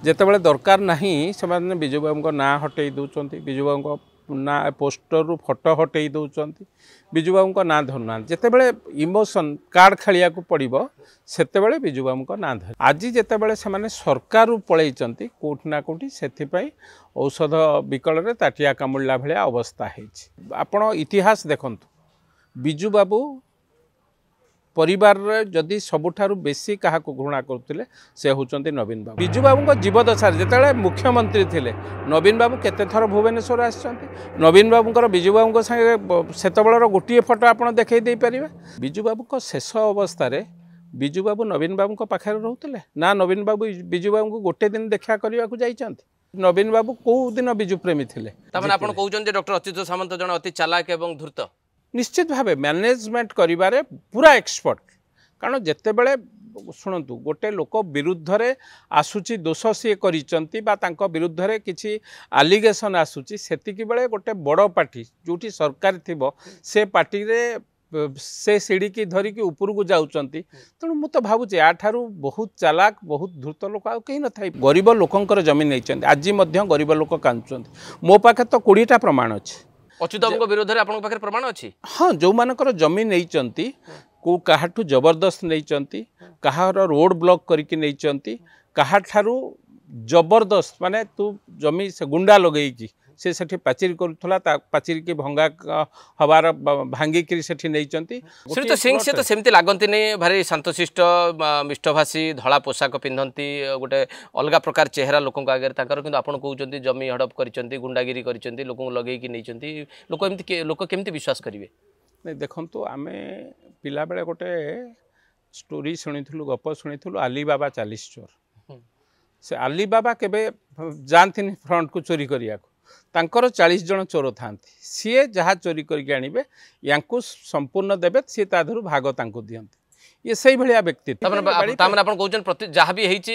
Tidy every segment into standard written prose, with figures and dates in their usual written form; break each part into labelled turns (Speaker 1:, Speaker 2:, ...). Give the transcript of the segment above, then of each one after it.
Speaker 1: ଯେତେବେଳେ ଦରକାର ନାହିଁ ସେମାନେ ବିଜୁ ବାବୁଙ୍କ ନାଁ ହଟେଇ ଦେଉଛନ୍ତି, ବିଜୁ ବାବୁଙ୍କ ନା ପୋଷ୍ଟରରୁ ଫଟୋ ହଟେଇ ଦେଉଛନ୍ତି, ବିଜୁ ବାବୁଙ୍କ ନାଁ ଧରୁନାହାନ୍ତି। ଯେତେବେଳେ ଇମୋସନ୍ କାର୍ଡ଼ ଖେଳିବାକୁ ପଡ଼ିବ ସେତେବେଳେ ବିଜୁ ବାବୁଙ୍କ ନାଁ ଧରି ଆଜି ଯେତେବେଳେ ସେମାନେ ସରକାରରୁ ପଳେଇଛନ୍ତି କେଉଁଠି ନା କେଉଁଠି, ସେଥିପାଇଁ ଔଷଧ ବିକଳରେ ତାଟିଆ କାମୁଡ଼ିଲା ଭଳିଆ ଅବସ୍ଥା ହେଇଛି। ଆପଣ ଇତିହାସ ଦେଖନ୍ତୁ, ବିଜୁ ବାବୁ ପରିବାରରେ ଯଦି ସବୁଠାରୁ ବେଶୀ କାହାକୁ ଘୃଣା କରୁଥିଲେ ସେ ହେଉଛନ୍ତି ନବୀନ ବାବୁ। ବିଜୁ ବାବୁଙ୍କ ଜୀବଦଶାରେ ଯେତେବେଳେ ମୁଖ୍ୟମନ୍ତ୍ରୀ ଥିଲେ ନବୀନ ବାବୁ କେତେ ଥର ଭୁବନେଶ୍ୱର ଆସିଛନ୍ତି। ନବୀନ ବାବୁଙ୍କର ବିଜୁ ବାବୁଙ୍କ ସାଙ୍ଗେ ସେତେବେଳର ଗୋଟିଏ ଫଟୋ ଆପଣ ଦେଖାଇ ଦେଇପାରିବେ। ବିଜୁ ବାବୁଙ୍କ ଶେଷ ଅବସ୍ଥାରେ ବିଜୁ ବାବୁ ନବୀନ ବାବୁଙ୍କ ପାଖରେ ରହୁଥିଲେ ନା ନବୀନ ବାବୁ ବିଜୁ ବାବୁଙ୍କୁ ଗୋଟେ ଦିନ ଦେଖା କରିବାକୁ ଯାଇଛନ୍ତି? ନବୀନ ବାବୁ କେଉଁ ଦିନ ବିଜୁ ପ୍ରେମୀ ଥିଲେ?
Speaker 2: ତାମାନେ ଆପଣ କହୁଛନ୍ତି ଯେ ଡକ୍ଟର ଅଚ୍ୟୁତ ସାମନ୍ତ ଜଣେ ଅତି ଚାଲାକ ଏବଂ ଧୂର୍ତ୍ତ?
Speaker 1: निश्चित भाव मैनेजमेंट करिबारे पूरा एक्सपर्ट। कारण जेतेबेले शुणु गोटे लोक विरुद्ध रे आसुची दोष सी करिसंती बा तांको विरुद्ध रे किछि आलिगेशन आसुची, सेतिकी बेले गोटे बड़ पार्टी जोटी सरकार थिबो से पार्टी रे से सीढ़ी की धरिकी उपरकू जाउचंती। तेणु मु तो भावुचे याठारू बहुत चालाक बहुत धूर्त लोक आ कहीं न थाई। गरीब लोकंकर जमीन नहीं, आज गरीब लोक कांचुंती। मो पाखे तो 20टा प्रमाण अच्छे
Speaker 2: अच्युत विरोध में आपन पाखे प्रमाण अच्छी।
Speaker 1: हाँ, जो मानकर जमीन नहीं को काहाठू जबरदस्त नहीं, कहार रोड ब्लॉक करके नहीं, काहाठारू जबरदस्त माने तू जमी से गुंडा लगेगी से सेठी पाचिरी करूथला, पाचिरी की भंगा हवार भांगिकी सेठी नहीं।
Speaker 2: श्रीयुत सिंह से तो सेमती लागंती नहीं, भारी शांतशिष्ट मिष्टभाषी धला पोशाक पिंधती, गोटे अलग प्रकार चेहरा लोकों आगे ताकर, किंतु आपण कहउचंती जमी हड़प करिसंती, गुंडागिरी करिसंती, लोकों लगेकी नैचंती। लोक एमती लोक केमती विश्वास करिवे? नहीं
Speaker 1: देखंतु, आमे पिला बेले गोटे स्टोरी शुणिथिलु, गप शुणिथिलु, अली बाबा 40 चोर। से अली बाबा केबे जानथिन फ्रंट को चोरी करिया को, तांकर 40 जन चोर थांती, सी जहाँ चोरी करके आणिबे यांकु संपूर्ण देबे, सी ता धरु भाग तांकु दियंती। ये सही भलिया व्यक्ति
Speaker 2: तामन आपण कहउचन जहाँ भी हेछि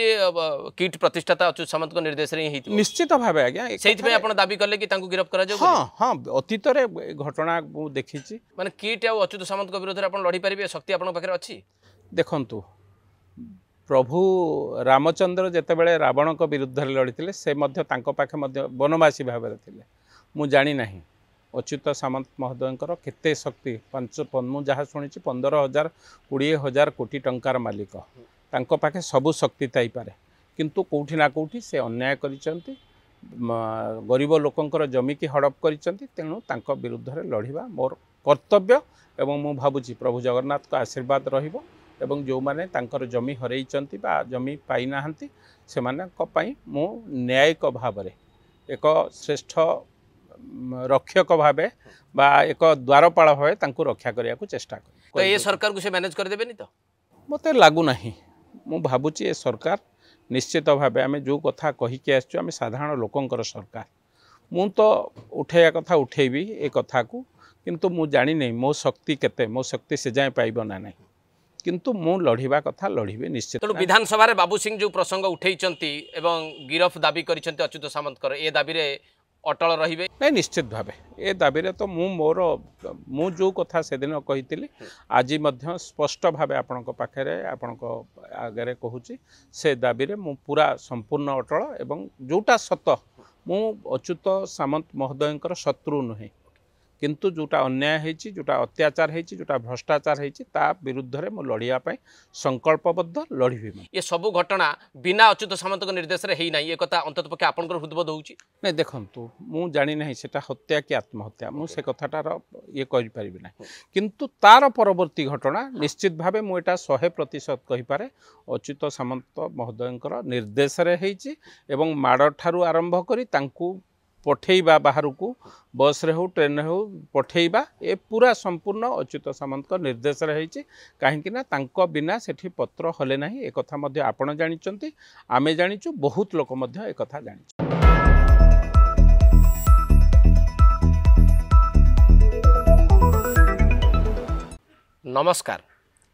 Speaker 2: किट प्रतिष्ठाता अच्युत सामंत को निर्देश रे हेति
Speaker 1: निश्चित भाबे आज्ञा
Speaker 2: सेति पे आपण दाबी करले कि तांकु गिरफ्त करा जाउ।
Speaker 1: हां हां, अतीत रे घटना मु देखिछि।
Speaker 2: माने किट आ अच्युत सामंत को विरोध रे आपण लड़ी परिबे, शक्ति आपण पाखरे अछि?
Speaker 1: देखंतु, प्रभु रामचंद्र जेतेबेले रावण को विरुद्ध लड़ते से पाखे वनवासी भाव थे। मु जानी नहीं अच्युत सामंत महोदयंकर केते शक्ति, मु जहाँ शुणी 15,000 20,000 कोटी टंकार मालिक, तांको पाखे सबु शक्ति थाई पारे, किंतु कोठी ना कोठी से अन्याय करिसंती, गरीब लोकंकर जमी की हड़प करिसंती। तेणु तांको विरुद्ध रे लड़िबा मोर कर्तव्य एवं मु भाबुची प्रभु जगन्नाथ को आशीर्वाद रहिबो एवं जो माने तांकर जमी हरैचंती बा जमी पाई नाहंती सेमानक पई मु न्यायिक भाव रे एक श्रेष्ठ रक्षक भावे बा एक द्वारपाल भावे तांको रक्षा करिया को चेष्टा कर।
Speaker 2: तो ये सरकार को से मैनेज कर देबेनी? तो
Speaker 1: मते लागू नाही। मु भाबुची ए सरकार निश्चित भावे आमे जो कथा कहि के आछो, आमे साधारण लोकंकर सरकार। मु तो उठेया कथा उठेबी ए कथा को, किंतु मु जानि नै मो शक्ति केते, मो शक्ति से जाय पाइबो ना नहीं, किंतु मु लड़िबा कथा लड़िबे निश्चित।
Speaker 2: तो विधानसभा रे बाबू सिंह जो प्रसंग उठेइचंती एवं गिरफ दाबी करिसंती अच्युत सामंत कर, ए दाबी रे अटल रहिबे? नहीं, निश्चित भावे ए दाबी रे तो मु जो कथा से दिन कहितली आज मध्य स्पष्ट भावे आपनक पाखरे आपनक आगे कहूची, से दाबी रे मु पूरा संपूर्ण अटल एवं जोटा सत मु अच्युत सामंत महोदयंकर शत्रु नुहे, किंतु जोटा अन्याय होती, जोटा अत्याचार होती, जोटा भ्रष्टाचार होती, ता विरुद्ध रे मो लड़िया पाई संकल्पबद्ध लड़िबी। ये सब घटना बिना अच्युत सामंत को निर्देश रे हेई नाही, ये कथा अंतत पक्षे आपनकर हृदबोध होउची? नहीं देखंतु, मु जानि नाही सेटा हत्या कि आत्महत्या, मु से कथाटार ये कहि परिबि नाही, किंतु तार परवर्ती घटना निश्चित भावे मु एटा 100% कहि पारे अच्युत सामंत महोदयंकर निर्देश रे हेइची एवं माड़ ठारू आरंभ करी तांकू पठेबा बाहर को बस रे हो ट्रेन हो पठेबा, ए पूरा संपूर्ण अच्युत सामंत निर्देश रही। कहीं ना तांको बिना सेठी पत्र हले नहीं, एक कथा मध्य आपण जानिचंती, आमे जानिचु, बहुत लोक मध्य एक कथा जानिचु। नमस्कार,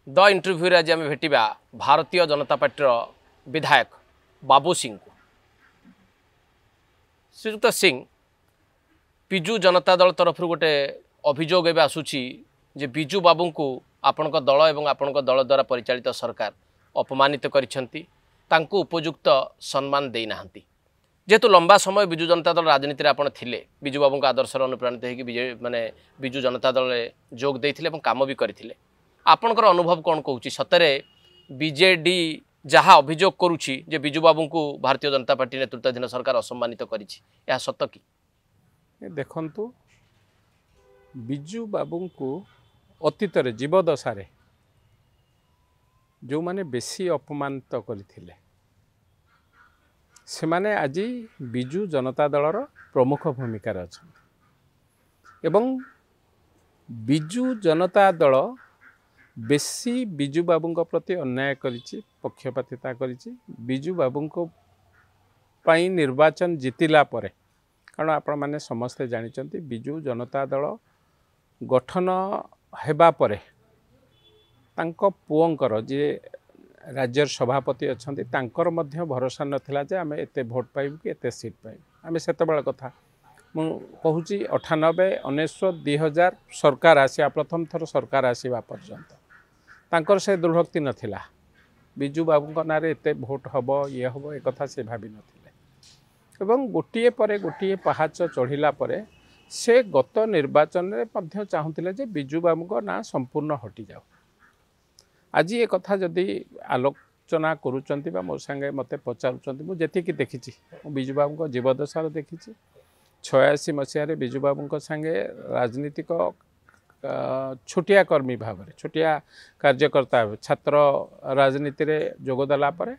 Speaker 2: द इंटरव्यू रे आज आमे भेटिबा भारतीय जनता पार्टी विधायक बाबू सिंह को। श्रीयुक्त सिंह, विजु जनता दल तरफ गोटे अभियोग एवं आसूची जे विजु बाबू को आपण दल एवं आपण दल द्वारा परिचालित सरकार अपमानित करिसेंती, तांको उपयुक्त सम्मान देई नाहंती जेहेतु लंबा समय विजु जनता दल राजनीति आपण थिले विजु बाबू आदर्श अनुप्राणित होगी विजय माने विजु जनता दल जोग देथिले एवं काम भी करथिले आपणकर अनुभव कौन कहूँ सतरे बीजेडी जहाँ अभियोग करुछि जे विजु बाबू को भारतीय जनता पार्टी नेतृत्वाधीन सरकार असम्मानित करिछि या सत कि
Speaker 1: देखंतु विजु बाबू को अतीत जीवदशा जो माने बेसी अपमानित करथिले से माने आज विजु जनता दलर प्रमुख भूमिका अच्छा एवं विजु जनता दल बेसी विजु बाबू प्रति अन्याय करिछि पक्षपातिता करिछि विजु बाबू पाई निर्वाचन जीतिला परे कारण आपण माने समस्ते जानिचंती विजु जनता दल गठन हेबा परे तांको पुओंकर जे राज्य सभापति अच्छा तांकर मध्य भरोसा नथिला जे आमे एते भोट पाइबु कि एते सीट पाइबु आमे सेतबेला कथा मु कहूची 98 19 2000 सरकार आसिया प्रथम थर सरकार आसीबा पर्यंत तांकर से दुर्भक्ति नथिला विजु बाबू नारे एते भोट हबो ये हबो ए कथा से भाबी नथिले एवं गोटिए परे गोटिए पहाच चढ़िला परे से गत निर्वाचन रे मध्य चाहुतिले जे विजु बाबू ना संपूर्ण हटि जाओ आज ये कथा जदि आलोचना करुचंती बा मो संगे मते पचारुचंती मु जेति कि देखिछि विजु बाबू को जीवदशा देखिछि 86 मसीह विजु बाबू संगे राजनीतिक छोटिया कर्मी भाव में छोटिया कार्यकर्ता छात्र राजनीति रे जोगदेला परे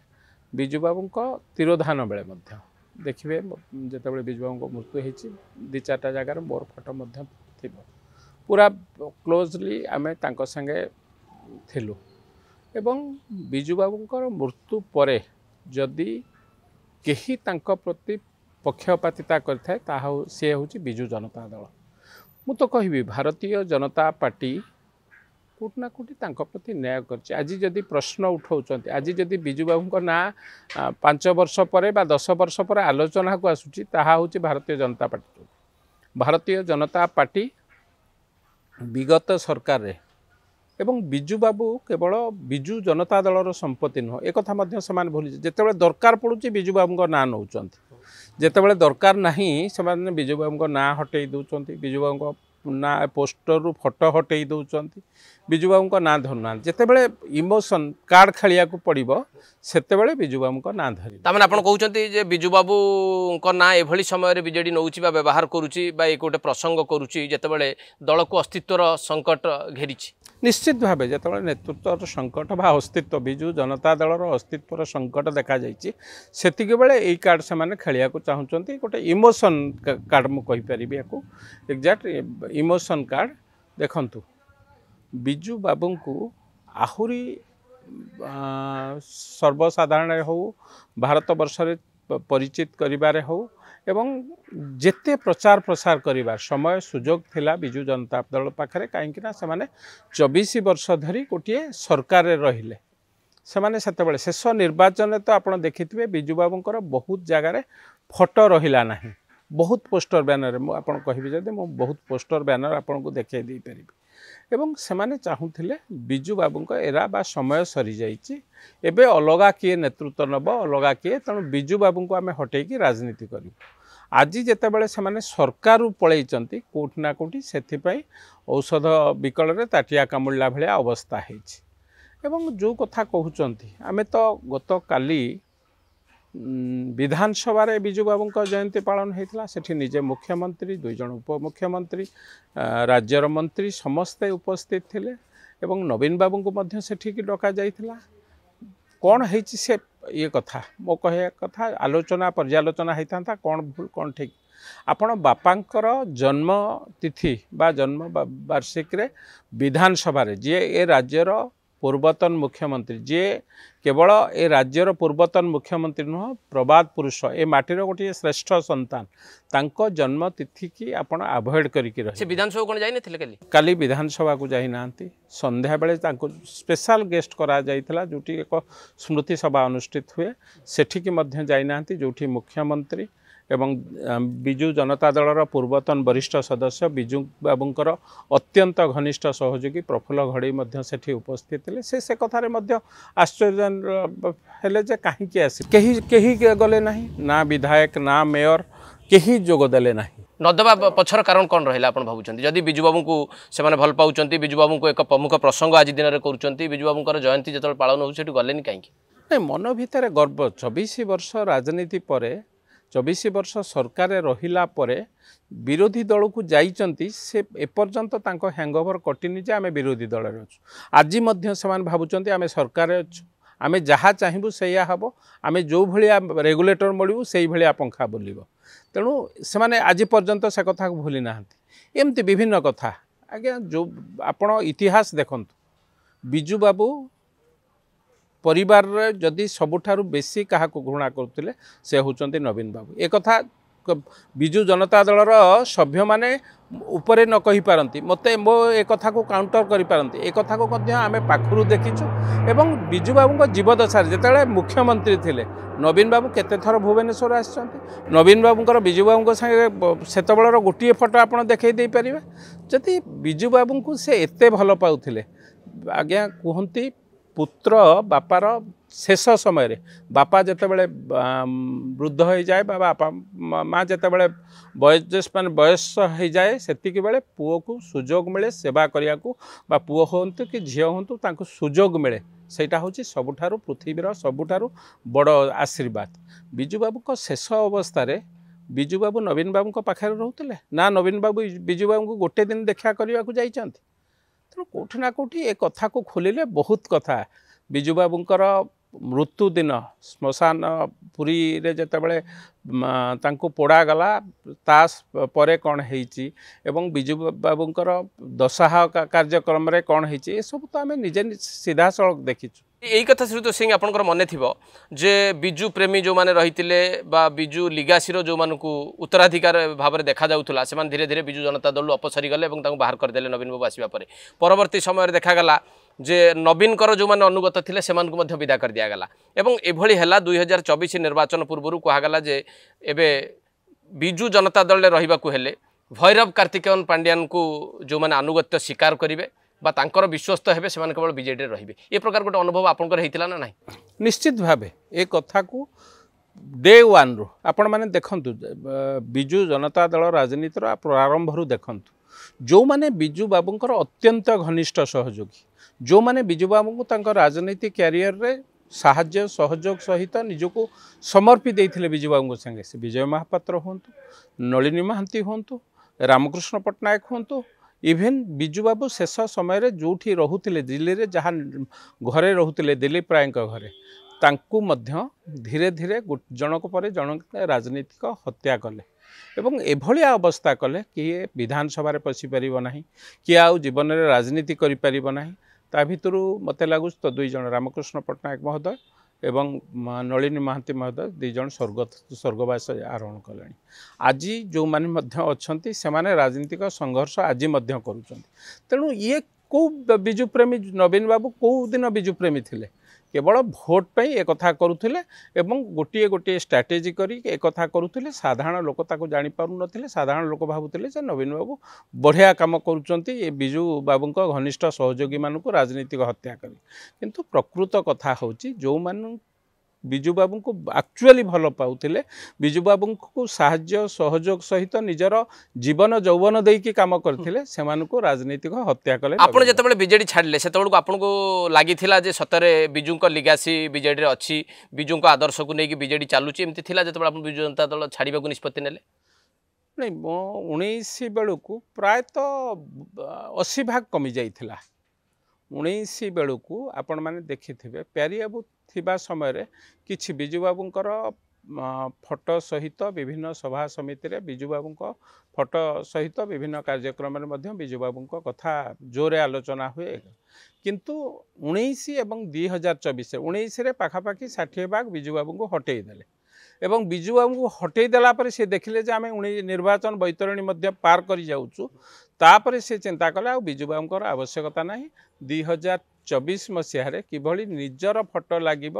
Speaker 1: विजु बाबू तिरोधान बेले मध्य देखिए जिते विजु बाबू मृत्यु होती दी चार्टा जगार मोर फोटो थी पूरा क्लोजली आमे तांको संगे थिलु एवं विजु बाबूंकर मृत्यु परे जदि केही तांको प्रति पक्षपातिता करथाय ताहा से होची विजु जनता दल मु तो कहबी भारतीय जनता पार्टी कोट ना कोटी तांको प्रति न्याय करछि आज जदि प्रश्न उठाउचंती आज जदि विजु बाबूंकर ना 5 वर्ष परे बा 10 वर्ष परे आलोचना को आसुची ताहा होची भारतीय जनता पार्टी भारतीय जनता पार्टी विगत सरकार रे एवं विजु बाबू केवल विजु जनता दलर संपत्ति नुह एक से भूली जिते दरकार पड़ुची विजु बाबू ना नौ जिते दरकार नहीं से विजु बाबू ना हटई दौरान विजु बाबू ना पोस्टर रु फोटो हटई दौरान विजु बाबू ना धरुना जिते इमोशन कार्ड खेलिया पड़ो सेते विजु बाबू ना धरी
Speaker 2: ताମାନେ आपण कहउचंती जे विजु बाबू को ना एभली समय बीजेडी नौची बा व्यवहार करूची बा एक गोटे प्रसंग करूची जेतेबेले दल को अस्तित्वर संकट घेरिची
Speaker 1: निश्चित भाव जो नेतृत्व संकट बा अस्तित्व विजु जनता दलर अस्तित्वर संकट देखा जाइए सेतिके बेले एई कार्ड से माने खेलिया को चाहूचंती गोटे इमोशन कार्ड मु कहि परिबी याकू एग्जैक्ट इमोशन कार्ड देखंतु विजु बाबू को आहुरी सर्वसाधारण हो भारत वर्ष रे परिचित करिबारे हो एवं जेते प्रचार प्रसार करिबार समय सुजोग थिला विजु जनता दल पाखरे काईकिना से माने 24 वर्ष धरी गोटे सरकार रे रहिले से माने सेतेबेले शेष निर्वाचन तो आपण देखिथिबे विजु बाबूंकर बहुत जगार फोटो रहिला नाही बहुत पोस्टर बैनर आपण कहिबे जदि मो बहुत पोस्टर बैनर आपण को देखाई दे परिबी एवं सेमाने चाहूथिले विजु बाबूंक एरा बा समय सरी जाइछि एबे अलगा किए नेतृत्व नब अलगा किए तेणु विजु बाबू को आम हटेकी राजनीति करूँ आज जितेबाला से सरकार पलैंती कौटि ना कौटि से औषध विकल में ताटिया कामुड़ा भाया अवस्था एवं जो कथा कहते आम तो गत काली विधानसभा विजु बाबू जयंती पालन होता सेठी निजे मुख्यमंत्री 2 जन उपमुख्यमंत्री राज्यर मंत्री समस्ते उपस्थित थिले एवं नवीन बाबू को मध्य सेठी डका जाइथिला कौन है से ये कथा मो कह कथा आलोचना पर्यालोचना होता कौन भूल कौन ठीक आपण बापांकर जन्म तिथि बा जन्म वार्षिक रे विधानसभा रे जे ए राज्यर पूर्वतन मुख्यमंत्री जे केवल ए राज्यर पूर्वतन मुख्यमंत्री नुह प्रबाद पुरुष ए माटीर गोटे श्रेष्ठ संतान तांको जन्म तिथि की आपण अवॉइड करिक रही
Speaker 2: से विधानसभा कोन जाई नथिले
Speaker 1: काली विधानसभा को जाई नांती संध्या बेले तांको स्पेशल गेस्ट करा जाइथिला जोटी एक स्मृति सभा अनुष्ठित हुए सेठी की मध्य जाई नांती जोटी मुख्यमंत्री एवं विजु जनता दलर पूर्वतन वरिष्ठ सदस्य विजु बाबूंकर अत्यंत घनिष्ठ सहयोगी प्रफुल्ल घड़ई सेठी उपस्थित थे से कथार आश्चर्य हेले जे कहीं आसी कहीं गले ना विधायक ना मेयर कहीं जोगदेले ना
Speaker 2: नदबा पछर कारण कौन रहा आप भावुं जदि बिजु बाबू को से भल पाँच बिजु बाबू को एक प्रमुख प्रसंग आज दिन में कर बिजु बाबूर जयंती जो पालन हो गले कहीं
Speaker 1: नहीं मन भितर गर्व 24 वर्ष राजनीति पर 24 वर्ष सरकार रहिला परे विरोधी दल को जाइचंती से एपर्यंत तांको हैंगओवर कटिनी जे आमे विरोधी दल रे अछु आज मध्य समान भाबुचंती आमे सरकार अछु आमे जहाँ चाहिबू सेया हबो आमे जो भलिया रेगुलेटर मळिबू सेही भलिया पंखा बोलिबो तेणु से माने आज पर्यंत से कथा को भूली नाहंती एमती विभिन्न कथा आज्ञा जो आपण इतिहास देखंतु बिजु बाबू परिवार रे जदि सबुठारु बेसी कहा को घृणा करते से होचंती नवीन बाबू एक कथा बिजु जनता दलर सभ्य माने उपरे न कहि पारंती मते मो एक कथा को काउंटर करि पारंती एक कथा को मध्य आमे पाखरु देखिछु एवं बिजु बाबू जीवदशार जेतेले मुख्यमंत्री थिले नवीन बाबू केते थर भुवनेश्वर आछंती नवीन बाबूंकर बिजु बाबू संगे सेतबेलर गोटिए फोटो आपण देखै दे परिबे जदि बिजु बाबू को से एते भल पाउथिले आज्ञा कहंती पुत्र बापार शेष समय बापा जिते बड़े वृद्ध हो जाए बापा माँ जिते बड़े बयोज्येष्ठ मान बयस हो जाए से बेले पुओ को सुजोग मिले सेवा करने को पुओ हूँ कि झी हूँ सुजोग मिले सेटा हूँ सबुठारु पृथ्वीर सबुठारु बड़ आशीर्वाद बिजु बाबू को शेष अवस्था बिजु बाबू नवीन बाबू पाखे रोते ना नवीन बाबू बिजु बाबू को गोटे दिन देखा करने को जाइए तेणु कौटि ना कौटि ए कथा को खोलिले बहुत कथा बिजु बाबूंकर मृत्यु दिन श्मशान पुरी रे जेतेबेले तांको पोड़ा गला तास परे कौन होईची एवं बिजु बाबूंकर दशाह कार्यक्रम रे कौन होईची ए सब तो आमे निजे सीधा सड़क देखिछु
Speaker 2: यही कथा श्रीयुत सिंह आपंकर मन थी जे बिजु प्रेमी जो माने रही बा बिजु लिगासीर जो मान को उत्तराधिकार भाव में देखा जाऊला से धीरे धीरे बिजु जनता दल अपसरी गले बाहर करदे नवीन बाबू आसवा परवर्ती समय देखागला जे नवीन कर जो माने अनुगत थिले सेमान को मध्य विदा कर दिया गला एवं एभली हैला 2024 निर्वाचन पूर्व कहगला जे एबे बिजु जनता दल रे रहिबा को हेले भैरव कार्तिकेयन पांड्यान को जो माने अनुगत्य स्वीकार करिवे बा तांकर विश्वस्त हेबे सेमान केवल बीजेडी रहिबे ए प्रकार गोटे अनुभव आपनकर हेतिला ना नाही
Speaker 1: निश्चित भावे ए कथा को डे वन रो आपण माने देखंतु बिजु जनता दल राजनीतिर प्रारंभ रु देखंतु जो माने बिजु बाबूंकर अत्यंत घनिष्ठ सहयोगी जो माने बिजु बाबू को तांकर राजनीति कैरियर रे साहाय्य सहयोग सहित निजको समर्पी देइथिले बिजु बाबू संगे से विजय महापात्र होंतु नलिनी महांती होंतु रामकृष्ण पट्टनायक होंतु इवेन बिजु बाबू शेष समय जोठी रोते दिल्ली रे जहाँ घरे रोते दिलीप राय घरे तांकु मध्य धीरे धीरे जनक पर जन राजनीतिक हत्या कले एवं एभलिया अवस्था कले किए विधानसभा पशि पार ना किए आउ जीवन में राजनीति करें ना ता भितर मत लगुच तो दुई जन रामकृष्ण पट्टनायक महोदय एवं नलिनी महांती महोदय दुईज स्वर्गवास आरोहण कले आज जो मैंने अच्छा से राजनीतिक संघर्ष आज तेणु ये कौ बिजु प्रेमी नवीन बाबू कौ दिन बिजु प्रेमी थिले केवल भोट पे एक कथा करुले एवं गोटे गोटे स्ट्राटेजी करी एक कथा करुले साधारण लोक ताको जानि पारु नथिले साधारण लोक भावुले जे नवीन बाबू बढ़िया काम करुचंती बिजु बाबू घनिष्ठ सहयोगी मानक राजनीतिक हत्या करी किंतु प्रकृत कथा होची जो मान बिजु बाबू को एक्चुअली भल पाउथिले बिजु बाबू को साहाय्य सहयोग सहित निजर जीवन यौवन देकी काम करथिले सेमानको राजनीतिक हत्या कले
Speaker 2: आपण जेतेबेले बीजेडी छाडले सेतेबेलको आपनको लागिथिला जे सतरे बिजुको लिगासी बीजेडी रे अछि बिजुको आदर्श को नेकी बीजेडी चालुची एमति थिला जेतेबेले आपण बिजु जनता दल छाडीबा को निष्पत्ति नेले
Speaker 1: नहीं मो 19 बेलू प्रायतः 80% कमी जाइथिला 19 बेलू आपण माने देखिथिबे प्यारियाबू थिबा समय किछि बिजु बाबूंकर फोटो सहित विभिन्न सभा समिति रे बिजु बाबूंक फोटो सहित विभिन्न कार्यक्रम रे मध्य बिजु बाबूंक कथा जोरे आलोचना हुए किंतु 19 एवं 2024 19 रे पाखापाखि 60 भाग बिजु बाबू को हटेई देले एवं बिजु बाबू को हटेई देला पर से देखिले जे आमे निर्वाचन बैतरणी मध्य पार करी जाउछु तापर से चिंता कले आ बिजु बाबूंकर आवश्यकता नाही 2024 ମସିହାରେ କିଭଳି ନିଜର ଫଟୋ ଲାଗିବ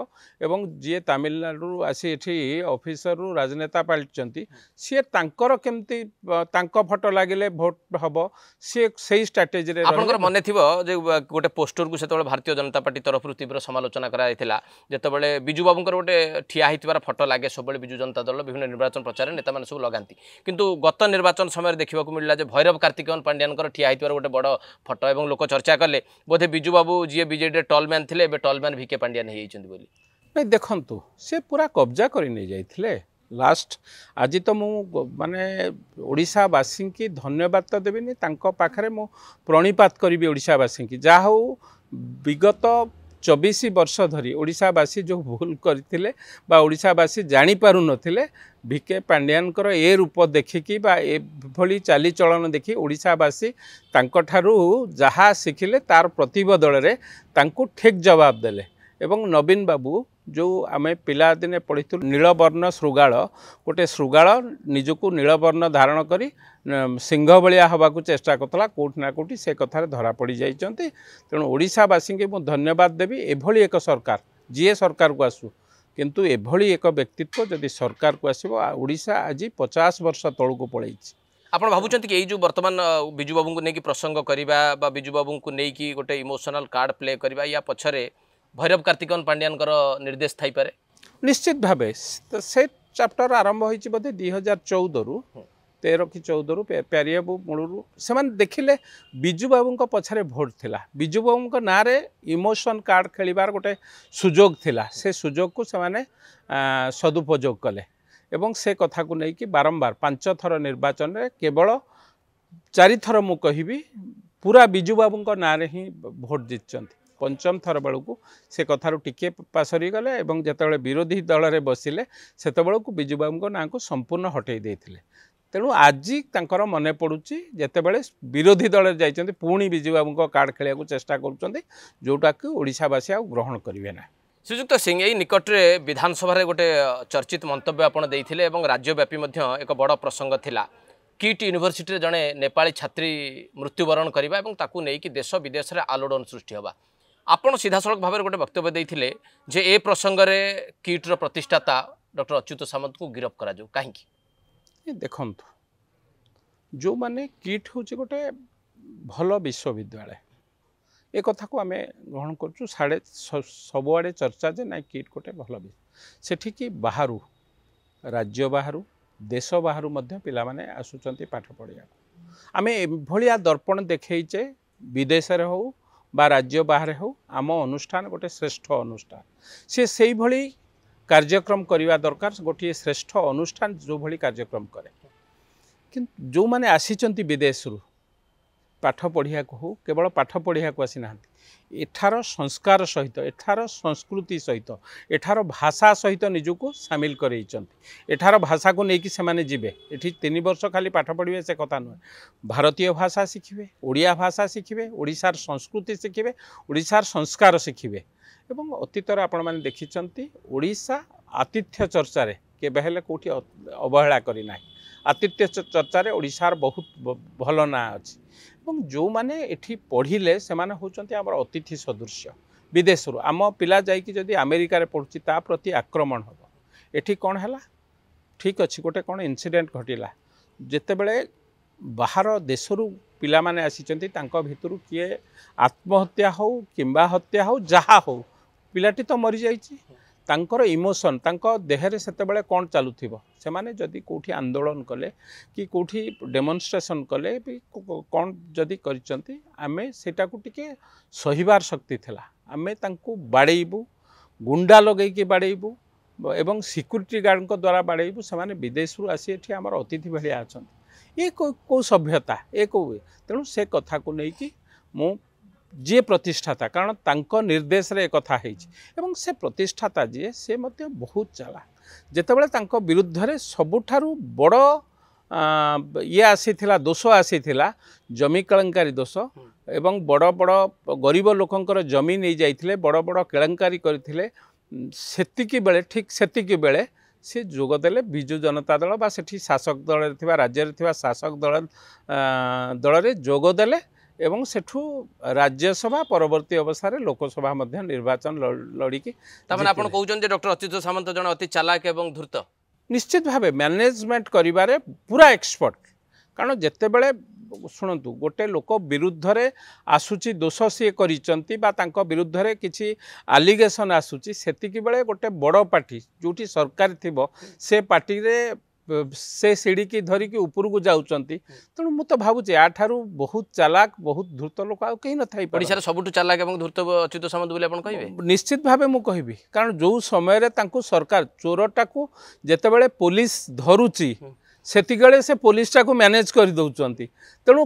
Speaker 1: ଏବଂ ଯିଏ ତାମିଲନାଡୁରୁ ଆସି ଏଠି ଅଫିସରରୁ ରାଜନେତା ପାଲିଛନ୍ତି ସିଏ ତାଙ୍କର କେମିତି ତାଙ୍କ ଫଟୋ ଲାଗିଲେ ଭୋଟ ହେବ ସିଏ ସେଇ ଷ୍ଟ୍ରାଟେଜିରେ
Speaker 2: ଆପଣଙ୍କର ମନେ ଥିବ ଯେ ଗୋଟେ ପୋଷ୍ଟରକୁ ସେତେବେଳେ ଭାରତୀୟ ଜନତା ପାର୍ଟି ତରଫରୁ ତୀବ୍ର ସମାଲୋଚନା କରାଯାଇଥିଲା ଯେତେବେଳେ ବିଜୁ ବାବୁଙ୍କର ଗୋଟେ ଠିଆ ହେଇଥିବାର ଫଟୋ ଲାଗେ ସବୁବେଳେ ବିଜୁ ଜନତା ଦଳ ବିଭିନ୍ନ ନିର୍ବାଚନ ପ୍ରଚାରରେ ନେତାମାନେ ସବୁ ଲଗାନ୍ତି କିନ୍ତୁ ଗତ ନିର୍ବାଚନ ସମୟରେ ଦେଖିବାକୁ ମିଳିଲା ଯେ ଭୈରବ କାର୍ତ୍ତିକେୟନ ପାଣ୍ଡିଆନଙ୍କର ଠିଆ ହେଇଥିବାର ଗୋଟେ ବଡ଼ ଫଟୋ ଏବଂ ଲୋକ ଚର୍ଚ୍ଚା କଲେ ବୋଧେ ବିଜୁ ବାବୁ ଯିଏ ବିଜେଡିରେ ଟଲ୍ ମ୍ୟାନ୍ ଥିଲେ ଏବେ ଟଲ୍ ମ୍ୟାନ୍ ଭିକେ ପାଣ୍ଡିଆନ ହେଇଯାଇଛନ୍ତି ବୋଲି
Speaker 1: ନାଇଁ ଦେଖନ୍ତୁ ସେ ପୁରା କବ୍ଜା କରି ନେଇଯାଇଥିଲେ ଲାଷ୍ଟ ଆଜି ତ ମୁଁ ମାନେ ଓଡ଼ିଶାବାସୀଙ୍କି ଧନ୍ୟବାଦ ତ ଦେବିନି ତାଙ୍କ ପାଖରେ ମୁଁ ପ୍ରଣିପାତ କରିବି ଓଡ଼ିଶାବାସୀଙ୍କି ଯାହା ହଉ ବିଗତ 24 ବର୍ଷ ଧରି ଓଡ଼ିଶାବାସୀ ଯେଉଁ ଭୁଲ କରିଥିଲେ ବା ଓଡ଼ିଶାବାସୀ ଜାଣିପାରୁନଥିଲେ ଭିକେ ପାଣ୍ଡିଆନଙ୍କର ଏ ରୂପ ଦେଖିକି ବା ଏଭଳି ଚାଲିଚଳନ ଦେଖି ଓଡ଼ିଶାବାସୀ ତାଙ୍କଠାରୁ ଯାହା ଶିଖିଲେ ତାର ପ୍ରତିବଦଳରେ ତାଙ୍କୁ ଠିକ୍ ଜବାବ ଦେଲେ ଏବଂ ନବୀନ ବାବୁ जो आम पिलादिने पढ़ी नीलवर्ण श्रृगाल गोटे श्रृगाल निजक नीलवर्ण धारण कर सिंह भाया हवा चेष्टा करता कौटना कौटी से कथार धरा पड़ जाती तेणु ओडिशावासी के मुझे धन्यवाद देवी एभली एक सरकार जी सरकार को आसू किंतु एभली एक व्यक्तित्व जदि सरकार को आसो ओडिशा आज 50 वर्ष तौक पलैछि
Speaker 2: आपण भावुंट कि जो वर्तमान बिजू बाबू को लेकिन प्रसंग करवा बिजू बाबू को लेकिन गोटे इमोशनल कार्ड प्ले करवा या पछरे भैरव कार्तिकेयन पांड्यान निर्देश थी पारे
Speaker 1: निश्चित भावे से चैप्टर आरंभ होती बोधे 2014 रु 13 कि 14 रु प्यारिबाबू मूलू से देखिले बिजू बाबू पछारे भोट थिला बिजू बाबू ना रे इमोशन कार्ड खेलिबार गोटे सुजोग थिला से सुजोग को से माने सदुपयोग कले एवं से कथा को लेकिन बारंबार 5 थर निर्वाचन में केवल 4 थर मु कहिबी पूरा बिजू बाबू ना रे ही भोट जीतचंती पंचम थर बेलू से कथार टिके पासरी गले और जिते विरोधी दल में बसिले से बिजू बाबू ना को संपूर्ण हटई देते तेणु आज तंकर मन पड़ुची जितेबाला विरोधी दल जाइए पुणी बिजू बाबू कार्ड खेल चेष्टा कर जोटा कि ओडिशावासी आ ग्रहण करेंगे ना
Speaker 2: श्रीजुक्त सिंह यही निकट में विधानसभा गोटे चर्चित मंतव्य आपड़ देते राज्यव्यापी एक बड़ प्रसंग थिला किट यूनिवर्सिटी जड़े नेपाली छात्री मृत्युवरण करने और नहीं देश विदेश में आलोड़न सृष्टि होगा आपण सीधासख भाव गोटे वक्तव्य देते जे ए प्रसंग में किट्र प्रतिष्ठाता डॉक्टर अच्युत सामंत को गिरफ्त करा कहीं
Speaker 1: देखु जो माने किट हूँ गोटे भल विश्वविद्यालय ए कथा को आम ग्रहण करूँ साढ़े सबुआड़े चर्चा जे ना किट गोटे भल सेठिकी बाहर राज्य बाहर देश बाहर पिला माने आसुचंती पाठ पढ़िया आम एभलिया दर्पण देखैचे विदेश हो बा राज्य बाहर हो आम अनुष्ठान गोटे श्रेष्ठ अनुष्ठान सी से भली कार्यक्रम करने दरकार गोटे श्रेष्ठ अनुष्ठान जो भली कार्यक्रम करे किंतु जो माने आसीचंती विदेश रु पाठ पढ़िया हो केवल पाठ पढ़िया आसी ना एठार संस्कार सहित एठार संस्कृति सहित एठार भाषा सहित निजको सामिल करैचंती एठार भाषा को लेकिन से माने जीवे एठी 3 वर्ष खाली पाठ पढ़िए से कथा नुहे भारतीय भाषा शिखिबे ओडिया भाषा शिखिबे ओडिशार संस्कृति शिखिबे ओडिशार संस्कार शिखिबे एवं अतीतर आपण माने देखिचंती ओडिशा आतिथ्य चर्चा रे केबे हेले कोठी अवहेला करी नाही आतिथ्य चर्चा रे ओडिशार बहुत भल ना अछि एवं जो माने एठी पढ़िले से माने होचंती हमर अतिथि सदृश्य विदेश रु आम पिला जाइकी जदि अमेरिका रे पढ़ुची ता प्रति आक्रमण होबो एठी कोन हला ठीक अछि गोटे कोन इन्सिडेंट घटिला जेतेबेले बाहर देश रु पिला माने आसीचंती तांको भितरु किए आत्महत्या हो किंबा हत्या हो जहा हो पिलाटी तो मरी जाइची तांकर इमोशन तांको देहरे सेतेबेले कोन चालुथिबो से माने जदि कोठी आंदोलन कले कि कोठी डेमोन्स्ट्रेशन कले भी कोन जदि करिचंती आमे सेटा को टिके सहीबार शक्ति थिला आमे तांको बाड़ेइबु गुंडा लगै के बाड़ेइबु एवं सिक्यूरिटी गार्ड को द्वारा बाड़ेइबु से माने विदेश रु आसी एठी हमर अतिथि भलिया अछन ये को सभ्यता ए को तेणु से कथा को नहीं कि मु जी प्रतिष्ठाता कारण तांको निर्देश रे कथा हेछि एवं से प्रतिष्ठाता जी से मते बहुत चला जेतेबेले तांको विरुद्ध रे सबुठारु बड़ ये आसीथिला दोष आसीथिला जमी केलेंकारी दोष एवं बड़ बड़ गरीब लोकंकर जमी नहीं जाइथिले बड़ बड़ केलेंकारी करथिले सेतिकी बेले ठीक सेतिकी बेले से जोगदेले बिजु जनता दल बा सेठी शासक दल रे थिबा राज्य रे थिबा शासक दल दल रे जोगदेले एवं सेठू राज्यसभा परवर्ती अवस्था लोकसभा मध्य निर्वाचन लड़िकी
Speaker 2: ताମାନେ ଆପଣ କହୁଛନ୍ତି ଡକ୍ଟର ଅଚ୍ୟୁତ ସାମନ୍ତ ଜଣେ ଅତି ଚାଲାକ ଏବଂ ଧୂର୍ତ୍ତ
Speaker 1: निश्चित भाव मैनेजमेंट करिबारे पूरा एक्सपर्ट कारण जेतेबेले शुणु गोटे लोक विरुद्ध रे आसुची दोष सी करिसंती बा तांको विरुद्ध रे किछि आलिगेशन आसुची सेतिकी बेले गोटे बड़ पार्टी जोठी सरकार थिबो से पार्टी रे से सीढ़ी की धरिकी ऊपर को जाऊँगी तेणु मु तो भावुँ याठारू बहुत चालाक बहुत धूर्त लोक आ कहीं न थाई
Speaker 2: ओडिशा रे सबुठु चालाक एवं धूर्त अच्युत सामंत बोली आपण कहिबे
Speaker 1: निश्चित भावे मु कहबी कारण जो समय रे तांको सरकार चोरटा को जेतेबेले पुलिस धरुची सेतिगळे से पुलिसटा को मैनेज कर दउचंती तेणु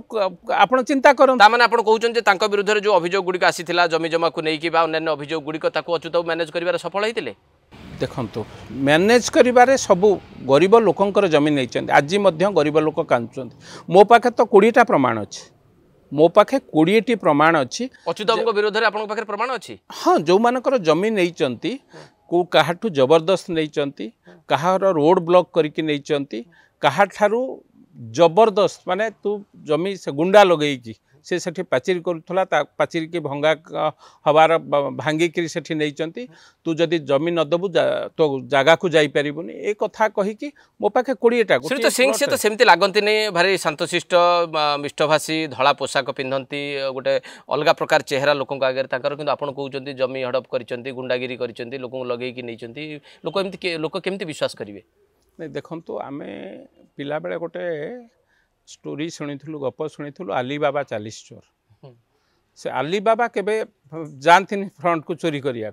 Speaker 1: आपण चिंता करन
Speaker 2: ता माने आपण कहउचन जे तांको विरुद्ध रे जो अभियोग गुडी आसीथिला जमी जमा को नेकी बा अन्य अभियोग गुडी को ताको अच्युत मैनेज करिवार सफल हेतिले
Speaker 1: देखो मैनेज करिबारे सबू गरीब लोकंकर जमीन नहीं आज गरीब लोक कांदुचंती मो पाखे तो 20टा प्रमाण अच्छी मो पाखे 20टी प्रमाण अच्छी
Speaker 2: अच्युत विरोध में आपन पाखे प्रमाण अच्छी
Speaker 1: हाँ जो मानकर जमीन नहीं को काहाठू जबरदस्त नहीं कहार रोड ब्लॉक करके नहीं कहाठारू जबरदस्त माने तू जमी से गुंडा लगेगी से सेठी पाचिरी करूथला पाचिरी की भंगा हवार भांगिकी सेठी नहीं तू जदि जमी नदबू तो जगह को जाई परिबुनी ए कथा कही कि मो पाखे 20टा
Speaker 2: श्रीयुत सिंह से तो सेमती लागंती नहीं भारी शांतशिष्ट मिष्टभाषी धला पोशाक पिंधती गोटे अलग प्रकार चेहरा लोक आगे किंतु आपन कहउचंती जमी हड़प करिसंती गुंडागिरी करिसंती लोक लगेकी नहीं लोक एमती लोक केमती विश्वास करिवे
Speaker 1: नहीं देखंतु आमे पिला बेले गोटे स्टोरी शुणीलु गप शुणीलु अलीबाबा 40 चोर से अलीबाबा केबे जानथिन फ्रंट को चोरी करिया